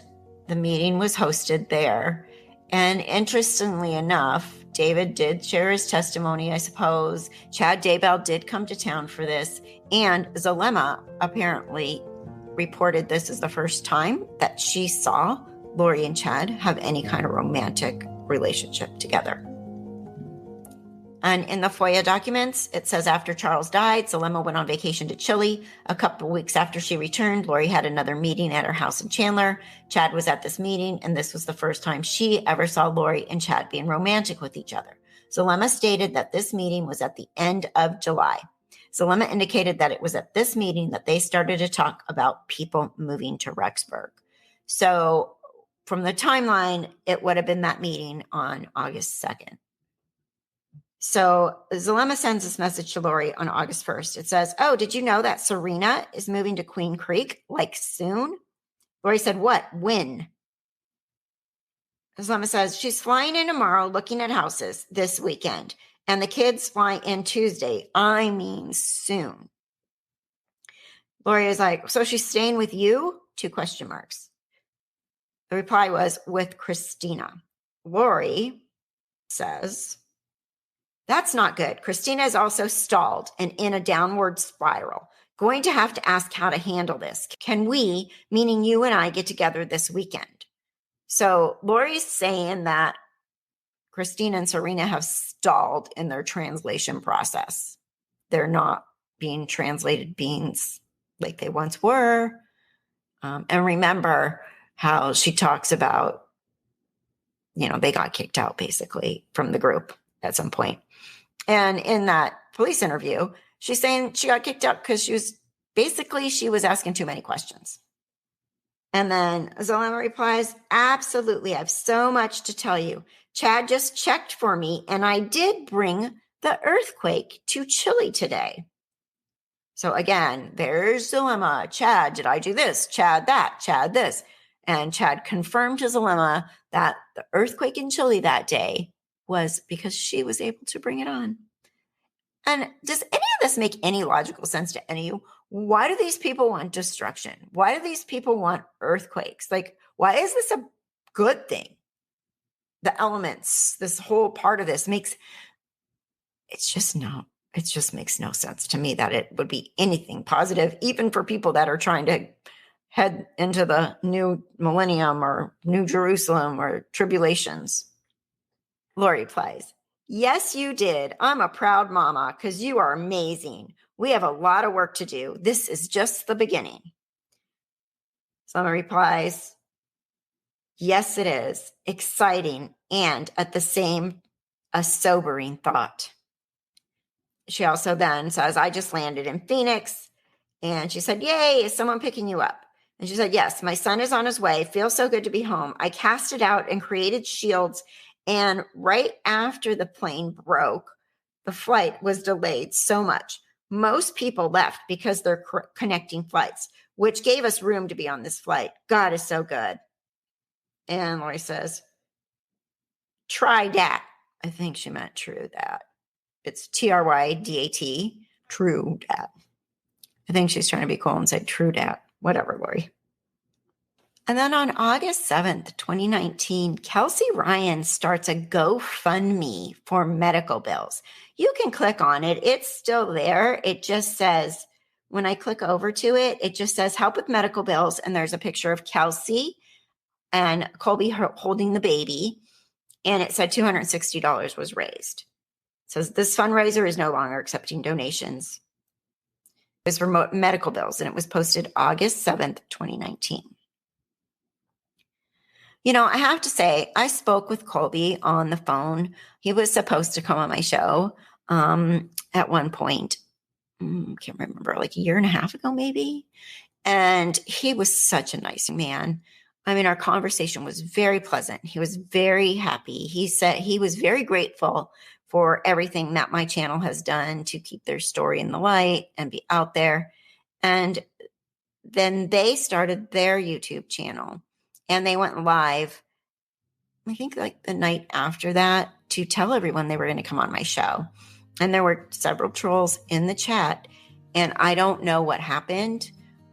the meeting was hosted there. And interestingly enough, David did share his testimony, I suppose. Chad Daybell did come to town for this, and Zulema apparently reported this as the first time that she saw Lori and Chad have any kind of romantic relationship together. And in the FOIA documents, it says after Charles died, Zulema went on vacation to Chile. A couple of weeks after she returned, Lori had another meeting at her house in Chandler. Chad was at this meeting, and this was the first time she ever saw Lori and Chad being romantic with each other. Zulema stated that this meeting was at the end of July. Zulema indicated that it was at this meeting that they started to talk about people moving to Rexburg. So from the timeline, it would have been that meeting on August 2nd. So Zulema sends this message to Lori on August 1st. It says, "Oh, did you know that Serena is moving to Queen Creek, like soon?" Lori said, "What? When?" Zulema says, "She's flying in tomorrow looking at houses this weekend. And the kids fly in Tuesday. I mean, soon." Lori is like, "So she's staying with you?" 2 question marks. The reply was, "With Christina." Lori says, "That's not good. Christina is also stalled and in a downward spiral. Going to have to ask how to handle this. Can we, meaning you and I, get together this weekend?" So Lori's saying that Christina and Serena have stalled in their translation process. They're not being translated beings like they once were. And remember how she talks about, they got kicked out basically from the group at some point. And in that police interview, she's saying she got kicked out because she was asking too many questions. And then Zulema replies, "Absolutely. I have so much to tell you. Chad just checked for me, and I did bring the earthquake to Chile today." So again, there's Zulema. "Chad, did I do this? Chad that, Chad this." And Chad confirmed to Zulema that the earthquake in Chile that day was because she was able to bring it on. And does any of this make any logical sense to any of you? Why do these people want destruction? Why do these people want earthquakes? Like, why is this a good thing? The elements, this whole part of this it just makes no sense to me that it would be anything positive, even for people that are trying to head into the new millennium or New Jerusalem or tribulations. Lori replies, "Yes, you did. I'm a proud mama because you are amazing. We have a lot of work to do. This is just the beginning." Zulema replies, "Yes, it is. Exciting and at the same, a sobering thought." She also then says, "I just landed in Phoenix." And she said, "Yay, is someone picking you up?" And she said, "Yes, my son is on his way. Feels so good to be home. I cast it out and created shields. And right after the plane broke, the flight was delayed so much. Most people left because they're connecting flights, which gave us room to be on this flight. God is so good." And Lori says, "Try dat." I think she meant true dat. It's TRYDAT, true dat. I think she's trying to be cool and say true dat. Whatever, Lori. And then on August 7th, 2019, Kelsey Ryan starts a GoFundMe for medical bills. You can click on it. It's still there. It just says, when I click over to it, it just says help with medical bills. And there's a picture of Kelsey and Colby holding the baby. And it said $260 was raised. It says this fundraiser is no longer accepting donations. It was for medical bills, and it was posted August 7th, 2019. I have to say, I spoke with Colby on the phone. He was supposed to come on my show. at one point. Can't remember, like a year and a half ago, maybe. And he was such a nice man. I mean, our conversation was very pleasant. He was very happy. He said he was very grateful for everything that my channel has done to keep their story in the light and be out there. And then they started their YouTube channel and they went live, I think like the night after that, to tell everyone they were going to come on my show. And there were several trolls in the chat, and I don't know what happened,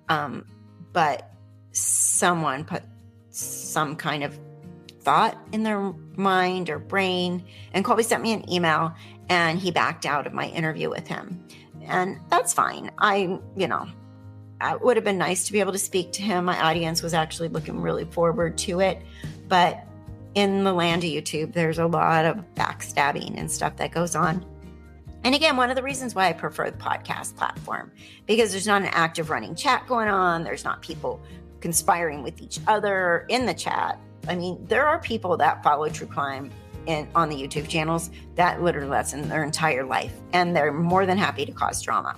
but someone put some kind of thought in their mind or brain, and Colby sent me an email, and he backed out of my interview with him. And that's fine. It would have been nice to be able to speak to him. My audience was actually looking really forward to it. But in the land of YouTube, there's a lot of backstabbing and stuff that goes on. And again, one of the reasons why I prefer the podcast platform, because there's not an active running chat going on. There's not people conspiring with each other in the chat. I mean, there are people that follow true crime on the YouTube channels that literally that's in their entire life, and they're more than happy to cause drama.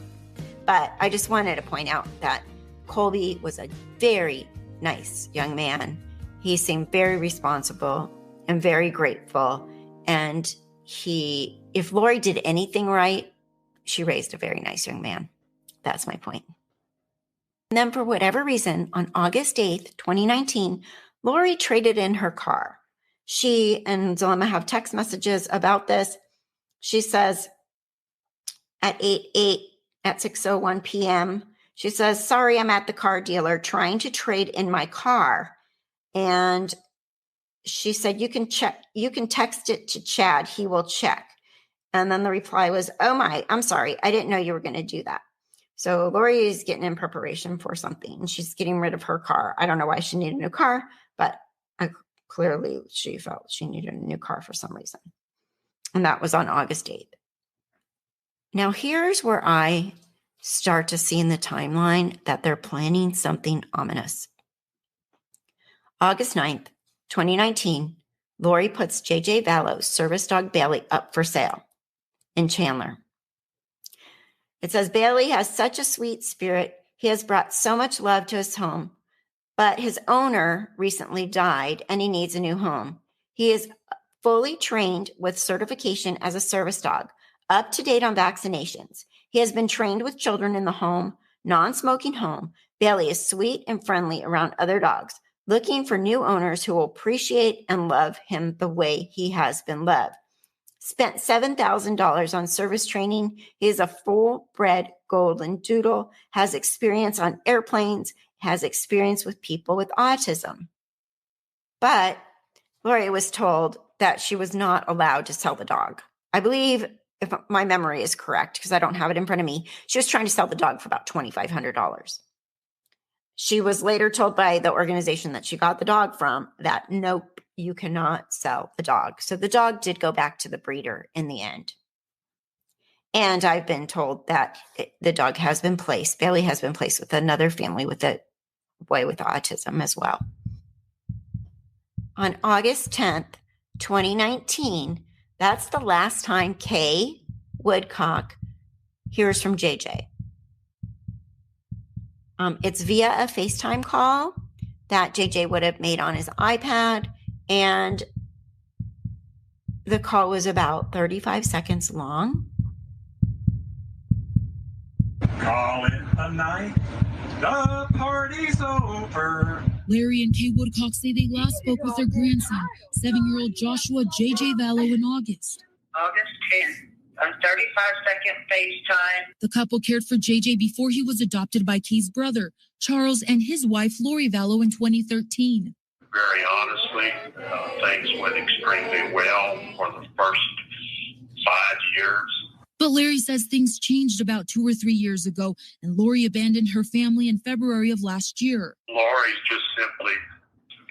But I just wanted to point out that Colby was a very nice young man. He seemed very responsible and very grateful. And if Lori did anything right, she raised a very nice young man. That's my point. And then for whatever reason, on August 8th, 2019, Lori traded in her car. She and Zalema have text messages about this. She says at 6:01 p.m., she says, "Sorry, I'm at the car dealer trying to trade in my car." And she said, you can text it to Chad. He will check. And then the reply was, "Oh my, I'm sorry. I didn't know you were going to do that." So Lori is getting in preparation for something. She's getting rid of her car. I don't know why she needed a new car, but clearly she felt she needed a new car for some reason. And that was on August 8th. Now here's where I start to see in the timeline that they're planning something ominous. August 9th, 2019, Lori puts JJ Vallow's service dog Bailey up for sale in Chandler. It says, "Bailey has such a sweet spirit. He has brought so much love to his home, but his owner recently died and he needs a new home. He is fully trained with certification as a service dog, up to date on vaccinations. He has been trained with children in the home, non-smoking home. Bailey is sweet and friendly around other dogs, looking for new owners who will appreciate and love him the way he has been loved. Spent $7,000 on service training. He is a full-bred golden doodle, has experience on airplanes, has experience with people with autism." But Lori was told that she was not allowed to sell the dog. I believe, if my memory is correct, because I don't have it in front of me, she was trying to sell the dog for about $2,500. She was later told by the organization that she got the dog from that, nope, you cannot sell the dog. So the dog did go back to the breeder in the end. And I've been told that the dog has been placed, Bailey has been placed with another family with a boy with autism as well. On August 10th, 2019, that's the last time Kay Woodcock hears from JJ. It's via a FaceTime call that JJ would have made on his iPad, and the call was about 35 seconds long. Call it a night, the party's over. Larry and Kay Woodcock say they last spoke with their grandson, 7-year-old Joshua JJ Vallow, in August. August 10th. A 35-second FaceTime. The couple cared for JJ before he was adopted by Kay's brother, Charles, and his wife, Lori Vallow, in 2013. Very honestly, things went extremely well for the first 5 years. But Larry says things changed about 2 or 3 years ago, and Lori abandoned her family in February of last year. Lori just simply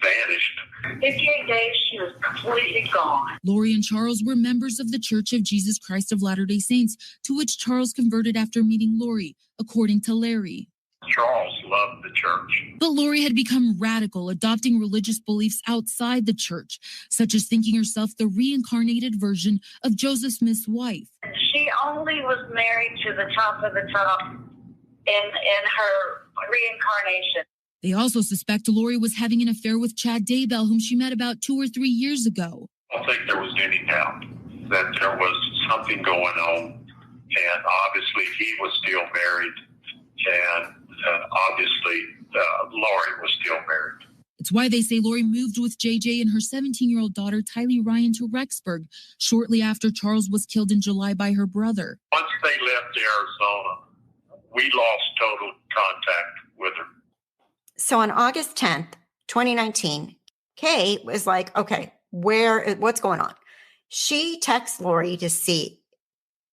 vanished. 58 days, she was completely gone. Lori and Charles were members of the Church of Jesus Christ of Latter-day Saints, to which Charles converted after meeting Lori, according to Larry. Charles loved the church. But Lori had become radical, adopting religious beliefs outside the church, such as thinking herself the reincarnated version of Joseph Smith's wife. She only was married to the top of the top in her reincarnation. They also suspect Lori was having an affair with Chad Daybell, whom she met about 2 or 3 years ago. I don't think there was any doubt that there was something going on, and obviously he was still married, and obviously Lori was still married. It's why they say Lori moved with JJ and her 17-year-old daughter, Tylee Ryan, to Rexburg shortly after Charles was killed in July by her brother. Once they left Arizona, we lost total contact with her. So on August 10th, 2019, Kay was like, okay, what's going on? She texts Lori to see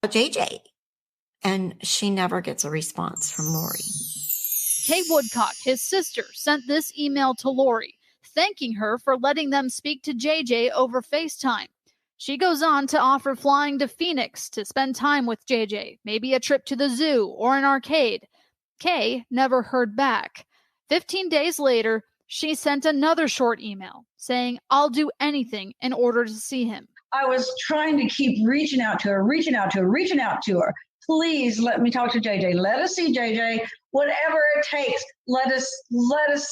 JJ, and she never gets a response from Lori. Kay Woodcock, his sister, sent this email to Lori, thanking her for letting them speak to JJ over FaceTime. She goes on to offer flying to Phoenix to spend time with JJ, maybe a trip to the zoo or an arcade. Kay never heard back. 15 days later, she sent another short email saying, "I'll do anything in order to see him." I was trying to keep reaching out to her. Please let me talk to JJ. Let us see JJ. Whatever it takes, let us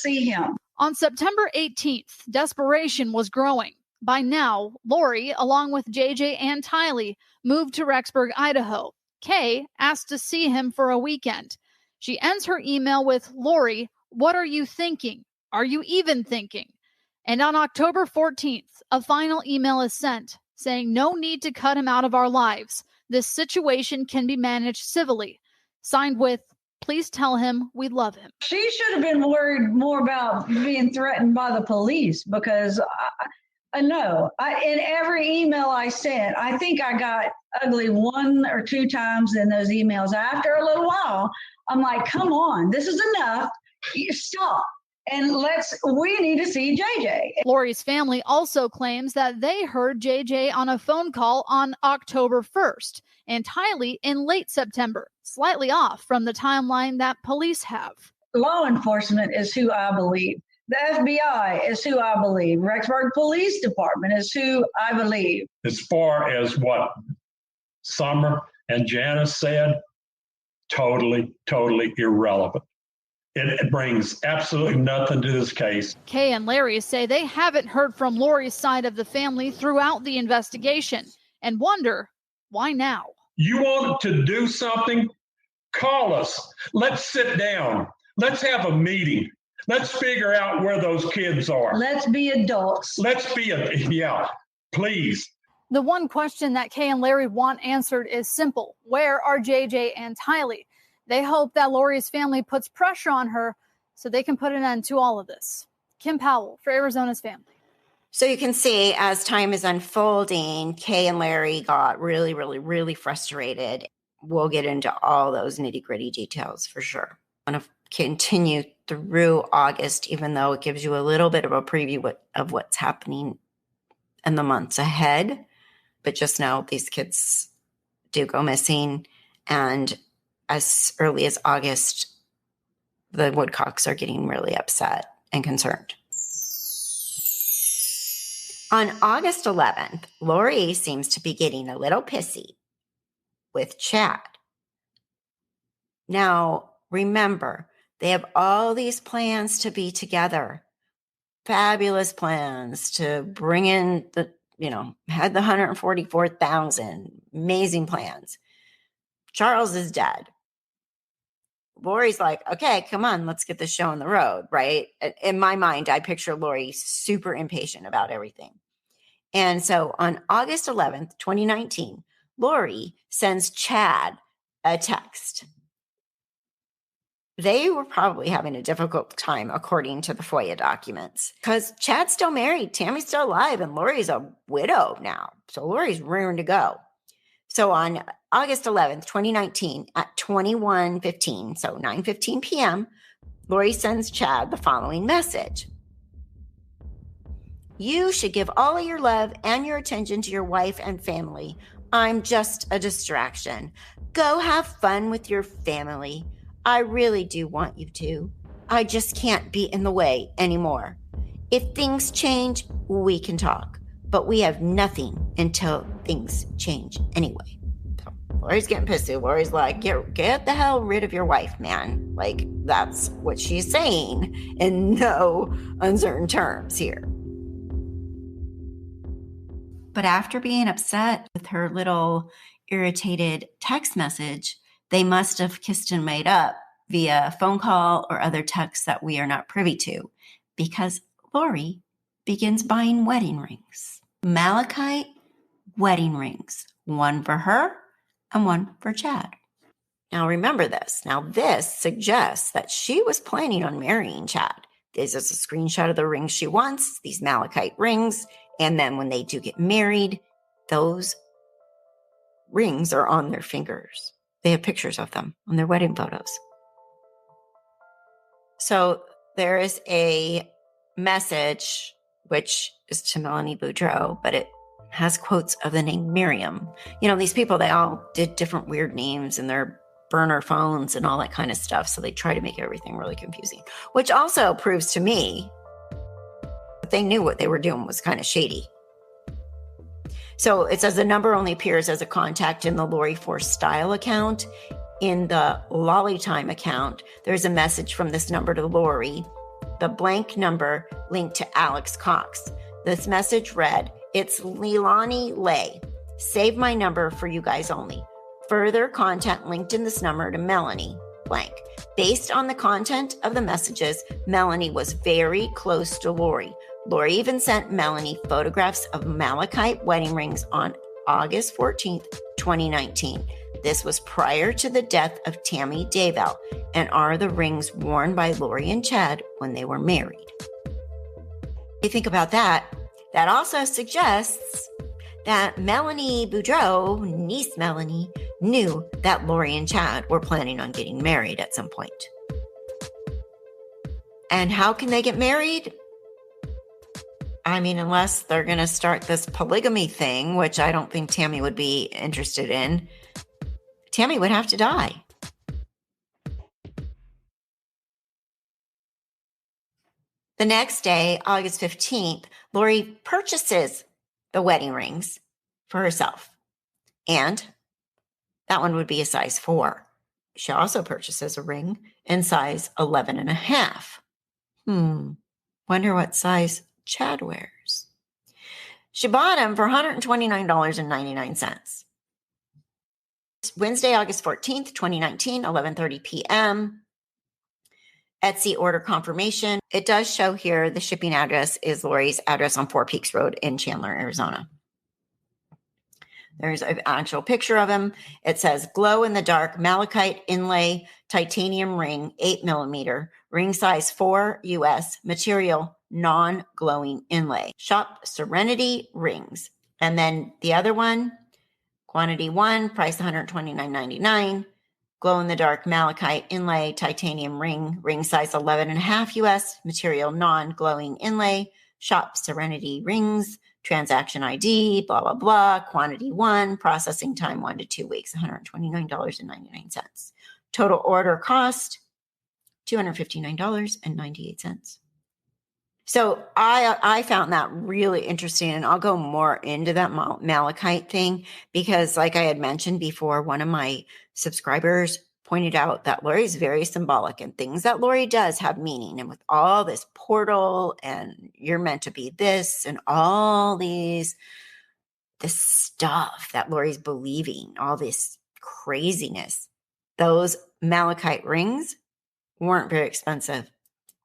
see him. On September 18th, desperation was growing. By now, Lori, along with JJ and Tylee, moved to Rexburg, Idaho. Kay asked to see him for a weekend. She ends her email with, "Lori, what are you thinking? Are you even thinking?" And on October 14th, a final email is sent saying no need to cut him out of our lives. This situation can be managed civilly. Signed with, "Please tell him we love him." She should have been worried more about being threatened by the police, because I know in every email I sent, I think I got ugly 1 or 2 times in those emails. After a little while, I'm like, come on, this is enough. Stop. And we need to see JJ. Lori's family also claims that they heard JJ on a phone call on October 1st and Tylee in late September, slightly off from the timeline that police have. Law enforcement is who I believe. The FBI is who I believe. Rexburg Police Department is who I believe. As far as what Summer and Janice said, totally irrelevant. It brings absolutely nothing to this case. Kay and Larry say they haven't heard from Lori's side of the family throughout the investigation and wonder, why now? You want to do something? Call us. Let's sit down. Let's have a meeting. Let's figure out where those kids are. Let's be adults. Please. The one question that Kay and Larry want answered is simple. Where are JJ and Tylee? They hope that Lori's family puts pressure on her so they can put an end to all of this. Kim Powell for Arizona's Family. So you can see as time is unfolding, Kay and Larry got really frustrated. We'll get into all those nitty-gritty details for sure. I'm going to continue through August, even though it gives you a little bit of a preview of what's happening in the months ahead. But just know these kids do go missing, and as early as August, the Woodcocks are getting really upset and concerned. On August 11th, Lori seems to be getting a little pissy with Chad. Now, remember, they have all these plans to be together. Fabulous plans to bring in had the 144,000. Amazing plans. Charles is dead. Lori's like, okay, come on, let's get this show on the road, right? In my mind, I picture Lori super impatient about everything. And so on August 11th, 2019, Lori sends Chad a text. They were probably having a difficult time, according to the FOIA documents, because Chad's still married, Tammy's still alive, and Lori's a widow now. So Lori's raring to go. So on August 11th, 2019 at 21:15, so 9:15 p.m., Lori sends Chad the following message. You should give all of your love and your attention to your wife and family. I'm just a distraction. Go have fun with your family. I really do want you to. I just can't be in the way anymore. If things change, we can talk. But we have nothing until things change anyway. So Lori's getting pissy. Lori's like, get the hell rid of your wife, man. Like, that's what she's saying in no uncertain terms here. But after being upset with her little irritated text message, they must have kissed and made up via phone call or other texts that we are not privy to, because Lori begins buying wedding rings. Malachite wedding rings, one for her and one for Chad. Now remember this. Now this suggests that she was planning on marrying Chad. This is a screenshot of the rings she wants, these malachite rings. And then when they do get married, those rings are on their fingers. They have pictures of them on their wedding photos. So there is a message, which is to Melanie Boudreau, but it has quotes of the name Miriam. You know, these people, they all did different weird names in their burner phones and all that kind of stuff. So they try to make everything really confusing, which also proves to me that they knew what they were doing was kind of shady. So it says the number only appears as a contact in the Lori Force Style account. In the Lolly Time account, there's a message from this number to Lori, the blank number linked to Alex Cox. This message read, "It's Leilani Lay. Save my number for you guys only. Further content linked in this number to Melanie blank." Based on the content of the messages, Melanie was very close to Lori. Lori even sent Melanie photographs of malachite wedding rings on August 14th, 2019. This was prior to the death of Tammy Daybell and are the rings worn by Lori and Chad when they were married. If you think about that, that also suggests that Melanie Boudreau, niece Melanie, knew that Lori and Chad were planning on getting married at some point. And how can they get married? I mean, unless they're going to start this polygamy thing, which I don't think Tammy would be interested in. Tammy would have to die. The next day, August 15th, Lori purchases the wedding rings for herself. And that one would be a size 4. She also purchases a ring in size 11.5. Wonder what size Chad wears. She bought him for $129.99. Wednesday, August 14th, 2019, 11:30 p.m. Etsy order confirmation. It does show here the shipping address is Lori's address on Four Peaks Road in Chandler, Arizona. There's an actual picture of him. It says glow in the dark malachite inlay titanium ring, 8mm, ring size 4 US, material non-glowing inlay. Shop Serenity Rings. And then the other one, quantity 1, price $129.99. Glow in the dark malachite inlay titanium ring size 11.5 US, material non-glowing inlay. Shop Serenity Rings, transaction ID, blah, blah, blah. Quantity 1, processing time 1 to 2 weeks, $129.99. Total order cost, $259.98. So I found that really interesting, and I'll go more into that malachite thing because, like I had mentioned before, one of my subscribers pointed out that Lori is very symbolic and things that Lori does have meaning. And with all this portal and you're meant to be this and all this stuff that Lori's believing, all this craziness, those malachite rings weren't very expensive.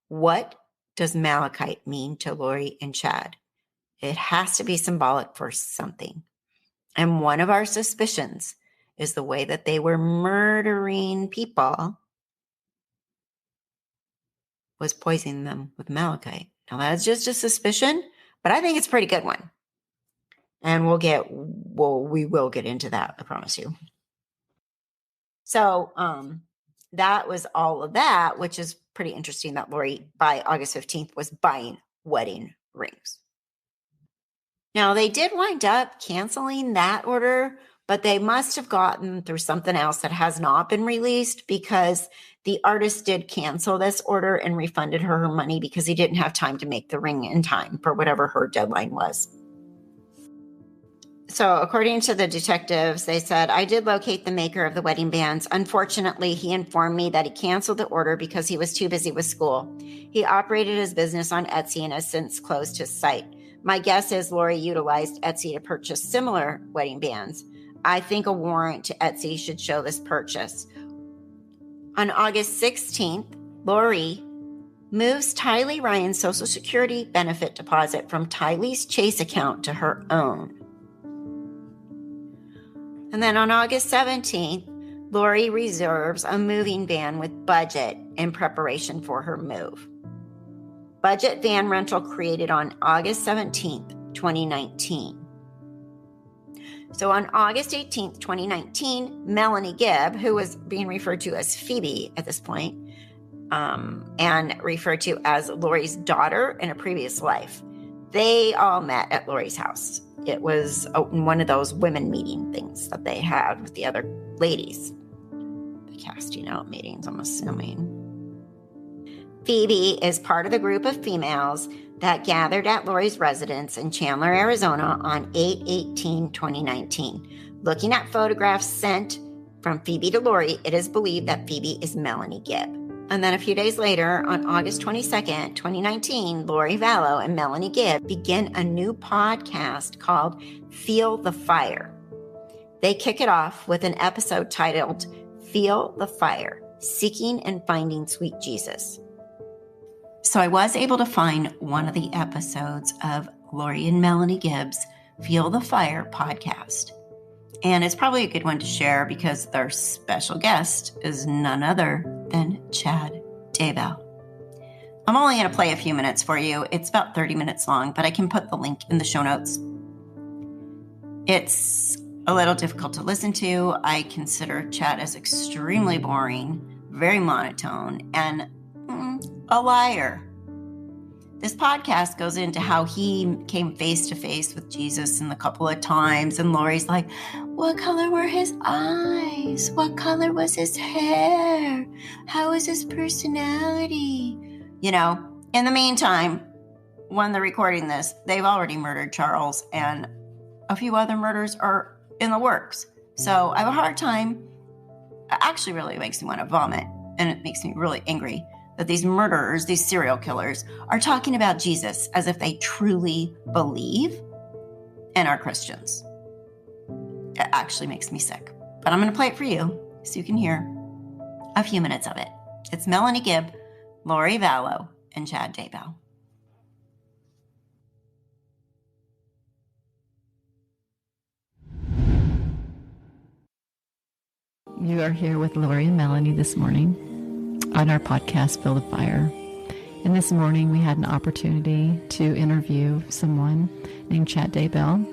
What does malachite mean to Lori and Chad? It has to be symbolic for something. And one of our suspicions is the way that they were murdering people was poisoning them with malachite. Now that's just a suspicion, but I think it's a pretty good one. And we will get into that, I promise you. So that was all of that, which is pretty interesting that Lori, by August 15th, was buying wedding rings. Now, they did wind up canceling that order, but they must have gotten through something else that has not been released because the artist did cancel this order and refunded her money because he didn't have time to make the ring in time for whatever her deadline was. So according to the detectives, they said, I did locate the maker of the wedding bands. Unfortunately, he informed me that he canceled the order because he was too busy with school. He operated his business on Etsy and has since closed his site. My guess is Lori utilized Etsy to purchase similar wedding bands. I think a warrant to Etsy should show this purchase. On August 16th, Lori moves Tylee Ryan's Social Security benefit deposit from Tylee's Chase account to her own. And then on August 17th, Lori reserves a moving van with Budget in preparation for her move. Budget van rental created on August 17th, 2019. So on August 18th, 2019, Melanie Gibb, who was being referred to as Phoebe at this point, and referred to as Lori's daughter in a previous life, they all met at Lori's house. It was one of those women meeting things that they had with the other ladies. The casting out meetings, I'm assuming. Phoebe is part of the group of females that gathered at Lori's residence in Chandler, Arizona on 8/18/2019. Looking at photographs sent from Phoebe to Lori, it is believed that Phoebe is Melanie Gibb. And then a few days later, on August 22nd, 2019, Lori Vallow and Melanie Gibb begin a new podcast called Feel the Fire. They kick it off with an episode titled Feel the Fire, Seeking and Finding Sweet Jesus. So I was able to find one of the episodes of Lori and Melanie Gibb's Feel the Fire podcast. And it's probably a good one to share because their special guest is none other than Chad Daybell. I'm only going to play a few minutes for you. It's about 30 minutes long, but I can put the link in the show notes. It's a little difficult to listen to. I consider Chad as extremely boring, very monotone, and a liar. This podcast goes into how he came face to face with Jesus in a couple of times. And Lori's like, what color were his eyes? What color was his hair? How was his personality? You know, in the meantime, when they're recording this, they've already murdered Charles and a few other murders are in the works. So I have a hard time. It actually really makes me want to vomit. And it makes me really angry that these murderers, these serial killers, are talking about Jesus as if they truly believe and are Christians. It actually makes me sick. But I'm going to play it for you so you can hear a few minutes of it. It's Melanie Gibb, Lori Vallow, and Chad Daybell. You are here with Lori and Melanie this morning on our podcast, Feel the Fire. And this morning we had an opportunity to interview someone named Chad Daybell,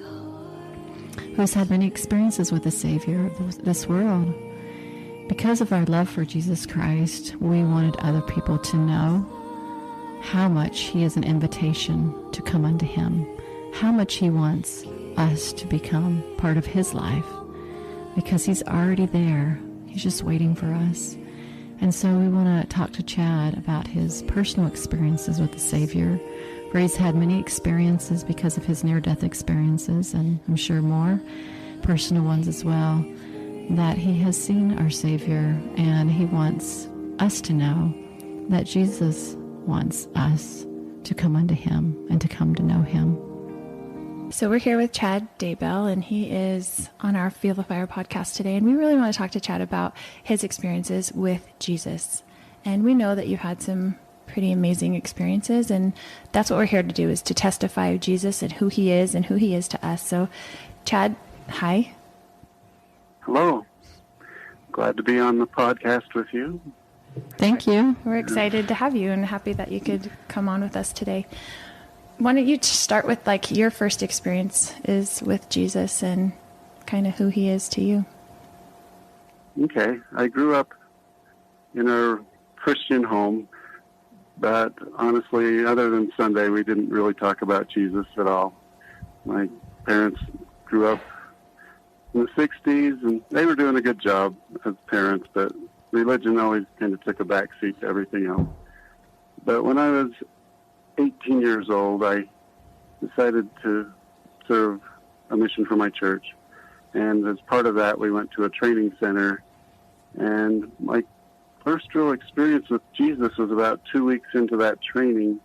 who has had many experiences with the Savior of this world. Because of our love for Jesus Christ, we wanted other people to know how much He is an invitation to come unto Him, how much He wants us to become part of His life, because He's already there. He's just waiting for us. And so we want to talk to Chad about his personal experiences with the Savior, where he's had many experiences because of his near-death experiences, and I'm sure more personal ones as well, that he has seen our Savior, and he wants us to know that Jesus wants us to come unto Him and to come to know Him. So we're here with Chad Daybell, and he is on our Feel the Fire podcast today. And we really want to talk to Chad about his experiences with Jesus. And we know that you've had some pretty amazing experiences, and that's what we're here to do, is to testify of Jesus and who He is to us. So Chad, hi. Hello. Glad to be on the podcast with you. Thank you. We're excited to have you and happy that you could come on with us today. Why don't you start with your first experience is with Jesus and kind of who He is to you? Okay. I grew up in a Christian home, but honestly, other than Sunday, we didn't really talk about Jesus at all. My parents grew up in the 60s, and they were doing a good job as parents, but religion always kind of took a back seat to everything else. But when I was 18 years old, I decided to serve a mission for my church. And as part of that, we went to a training center. And my first real experience with Jesus was about 2 weeks into that training,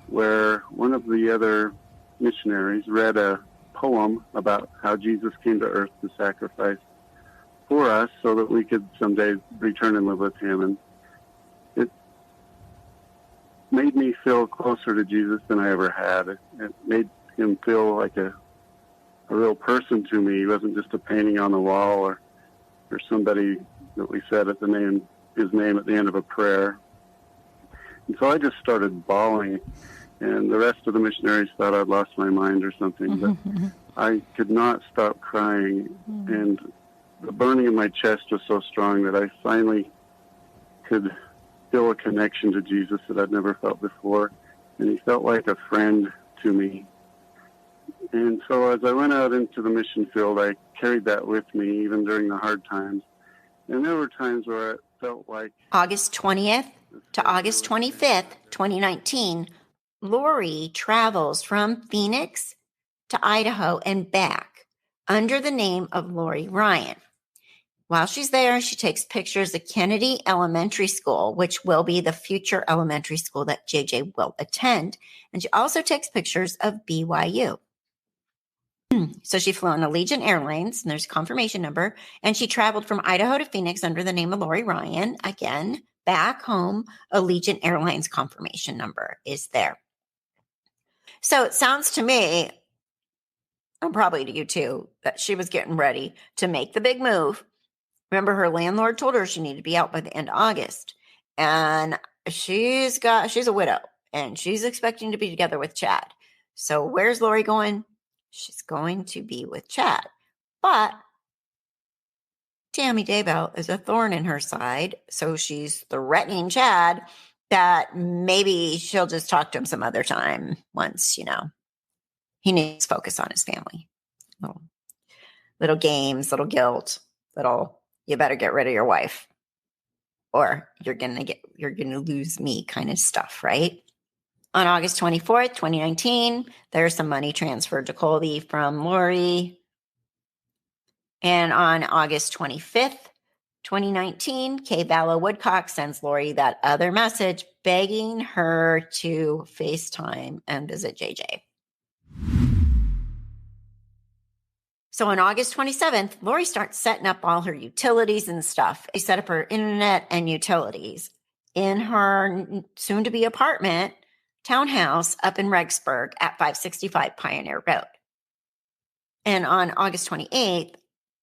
where one of the other missionaries read a poem about how Jesus came to earth to sacrifice for us so that we could someday return and live with him. And it made me feel closer to Jesus than I ever had. It made him feel like a real person to me. He wasn't just a painting on the wall or somebody that we said his name at the end of a prayer. And so I just started bawling, and the rest of the missionaries thought I'd lost my mind or something, but I could not stop crying, and the burning in my chest was so strong that I finally could feel a connection to Jesus that I'd never felt before, and he felt like a friend to me. And so as I went out into the mission field, I carried that with me, even during the hard times. And there were times where it felt like August 20th to August 25th, 2019, Lori travels from Phoenix to Idaho and back under the name of Lori Ryan. While she's there, she takes pictures of Kennedy Elementary School, which will be the future elementary school that JJ will attend. And she also takes pictures of BYU. So she flew on Allegiant Airlines, and there's a confirmation number, and she traveled from Idaho to Phoenix under the name of Lori Ryan. Again, back home, Allegiant Airlines confirmation number is there. So it sounds to me, and probably to you too, that she was getting ready to make the big move. Remember, her landlord told her she needed to be out by the end of August, and she's a widow, and she's expecting to be together with Chad. So where's Lori going? She's going to be with Chad. But Tammy Daybell is a thorn in her side, so she's threatening Chad that maybe she'll just talk to him some other time once, he needs to focus on his family. Little games, little guilt, you better get rid of your wife or you're going to lose me kind of stuff, right? On August 24th, 2019, there's some money transferred to Colby from Lori. And on August 25th, 2019, Kay Vallow Woodcock sends Lori that other message begging her to FaceTime and visit JJ. So on August 27th, Lori starts setting up all her utilities and stuff. She set up her internet and utilities in her soon-to-be apartment townhouse up in Rexburg at 565 Pioneer Road. And on August 28th,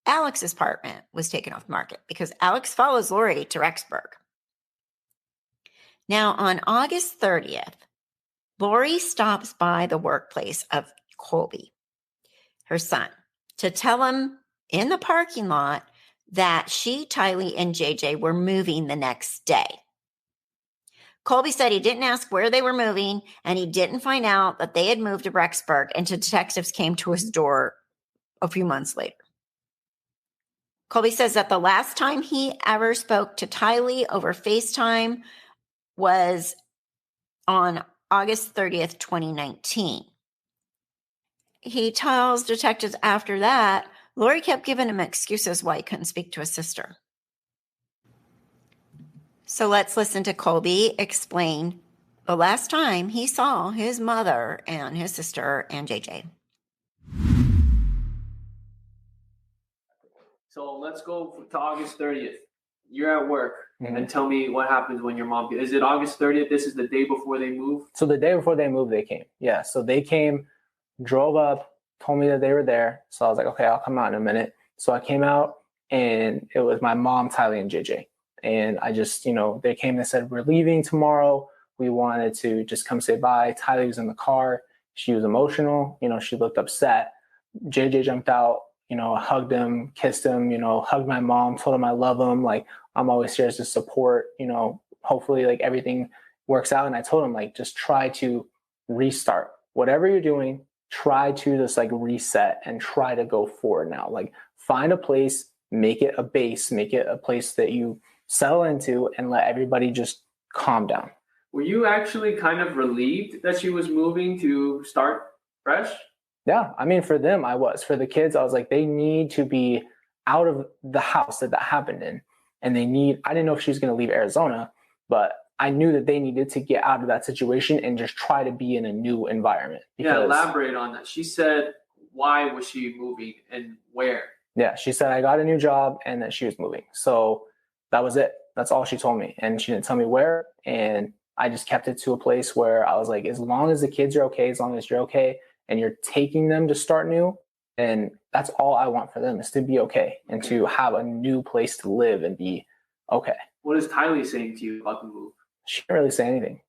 Alex's apartment was taken off the market because Alex follows Lori to Rexburg. Now on August 30th, Lori stops by the workplace of Colby, her son, to tell him in the parking lot that she, Tylee, and JJ were moving the next day. Colby said he didn't ask where they were moving, and he didn't find out that they had moved to Rexburg until detectives came to his door a few months later. Colby says that the last time he ever spoke to Tylee over FaceTime was on August 30th, 2019. He tells detectives after that, Lori kept giving him excuses why he couldn't speak to his sister. So let's listen to Colby explain the last time he saw his mother and his sister and JJ. So let's go to August 30th. You're at work, and tell me what happens when your mom... Is it August 30th? This is the day before they move? So the day before they moved, they came. Yeah, so they came, drove up, told me that they were there. So I was like, okay, I'll come out in a minute. So I came out, and it was my mom, Tylee, and JJ. And I just, they came and said, we're leaving tomorrow. We wanted to just come say bye. Tylee was in the car. She was emotional. She looked upset. JJ jumped out, hugged him, kissed him, hugged my mom, told him I love him. Like, I'm always here to support, hopefully like everything works out. And I told him, like, just try to restart whatever you're doing. Try to just like reset and try to go forward now. Like, find a place, make it a base, make it a place that you settle into, and let everybody just calm down. Were you actually kind of relieved that she was moving to start fresh? Yeah. I mean, for them, I was. For the kids, I was like, they need to be out of the house that happened in. And I didn't know if she was going to leave Arizona, but I knew that they needed to get out of that situation and just try to be in a new environment. Yeah, elaborate on that. She said, why was she moving and where? Yeah, she said, I got a new job and that she was moving. So that was it. That's all she told me. And she didn't tell me where. And I just kept it to a place where I was like, as long as the kids are okay, as long as you're okay, and you're taking them to start new, and that's all I want for them, is to be okay and to have a new place to live and be okay. What is Tylee saying to you about the move? She didn't really say anything.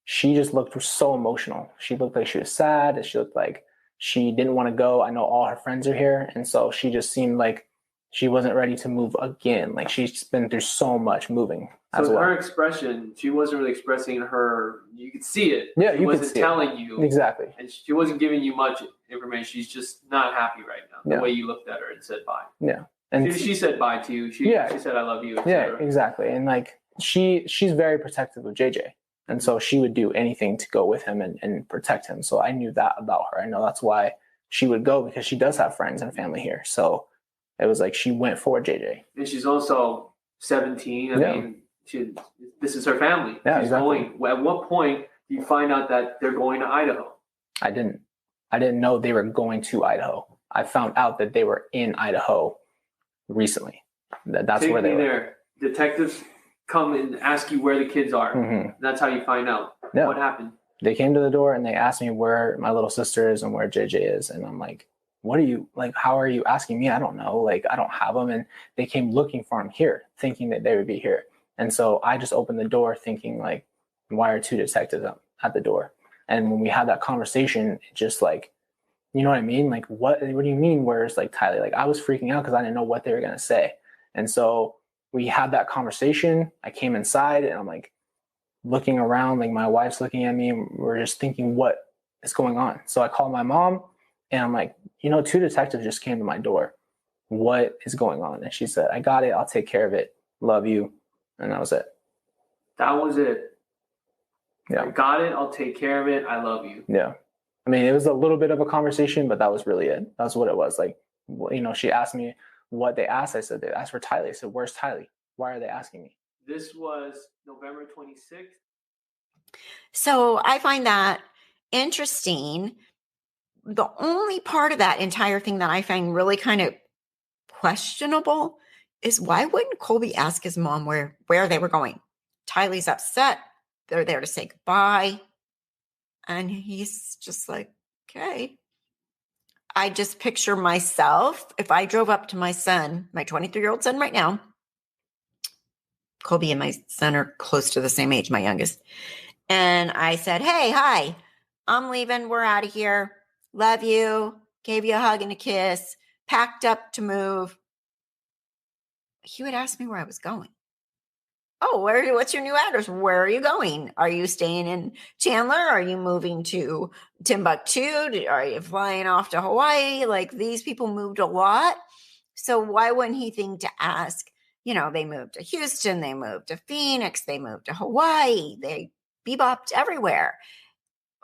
She just looked so emotional. She looked like she was sad. She looked like she didn't want to go. I know all her friends are here. And so she just seemed like she wasn't ready to move again. Like she's been through so much moving as well. Her expression, she wasn't really expressing her, you could see it. Yeah, she wasn't telling you. Exactly. And she wasn't giving you much information. She's just not happy right now, the way you looked at her and said bye. Yeah. And she said bye to you. She said, I love you. Yeah, exactly. And like she's very protective of JJ. And so she would do anything to go with him and protect him. So I knew that about her. I know that's why she would go, because she does have friends and family here. So it was like she went for JJ. And she's also 17. I mean, this is her family. Yeah, she's going. At what point do you find out that they're going to Idaho? I didn't know they were going to Idaho. I found out that they were in Idaho recently. That's Take where they me were. There. Detectives come and ask you where the kids are. Mm-hmm. That's how you find out. Yeah. What happened? They came to the door and they asked me where my little sister is and where JJ is. And I'm like, what are you, like, how are you asking me? I don't know. Like, I don't have them. And they came looking for him here, thinking that they would be here. And so I just opened the door thinking, like, why are two detectives at the door? And when we had that conversation, it just like, you know what I mean? Like, what do you mean? Where's like Tylee? Like, I was freaking out because I didn't know what they were going to say. And so we had that conversation. I came inside and I'm like looking around, like my wife's looking at me. And we're just thinking, what is going on? So I called my mom and I'm like, two detectives just came to my door. What is going on? And she said, I got it. I'll take care of it. Love you. And that was it. That was it. Yeah. I got it. I'll take care of it. I love you. Yeah. I mean, it was a little bit of a conversation, but that was really it. That's what it was. Like, she asked me what they asked. I said, they asked for Tylee. I said, where's Tylee? Why are they asking me? This was November 26th. So I find that interesting. The only part of that entire thing that I find really kind of questionable is why wouldn't Colby ask his mom where they were going? Tylee's upset. They're there to say goodbye. And he's just like, okay. I just picture myself, if I drove up to my son, my 23-year-old son right now, Colby and my son are close to the same age, my youngest. And I said, hey, hi, I'm leaving. We're out of here. Love you. Gave you a hug and a kiss. Packed up to move. He would ask me where I was going. Oh, what's your new address? Where are you going? Are you staying in Chandler? Are you moving to Timbuktu? Are you flying off to Hawaii? Like, these people moved a lot. So why wouldn't he think to ask? They moved to Houston, they moved to Phoenix, they moved to Hawaii, they bebopped everywhere.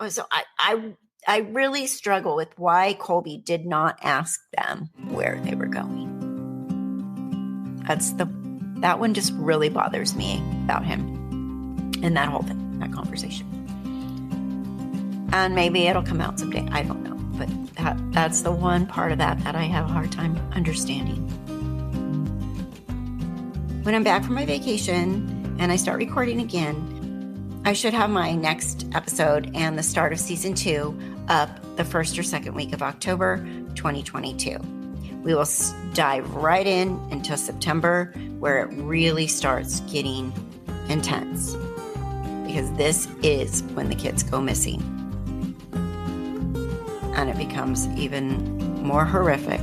So I really struggle with why Colby did not ask them where they were going. That one just really bothers me about him and that whole thing, that conversation. And maybe it'll come out someday. I don't know. But that's the one part of that I have a hard time understanding. When I'm back from my vacation and I start recording again, I should have my next episode and the start of season 2 up the first or second week of October 2022. We will dive right into September, where it really starts getting intense, because this is when the kids go missing. And it becomes even more horrific,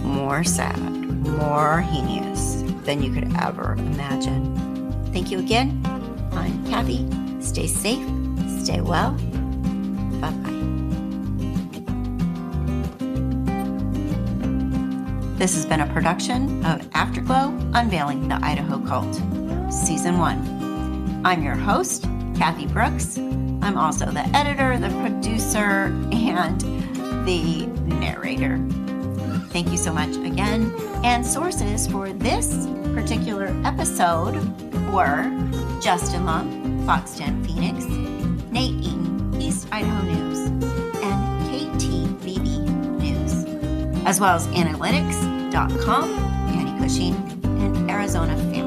more sad, more heinous than you could ever imagine. Thank you again. I'm Kathy. Stay safe, stay well. Bye-bye. This has been a production of Afterglow, Unveiling the Idaho Cult, Season 1. I'm your host, Kathy Brooks. I'm also the editor, the producer, and the narrator. Thank you so much again. And sources for this particular episode were Justin Long, Fox 10 Phoenix, Nate Eaton, East Idaho News, and KTVB News, as well as analytics.com, Patty Cushing, and Arizona Family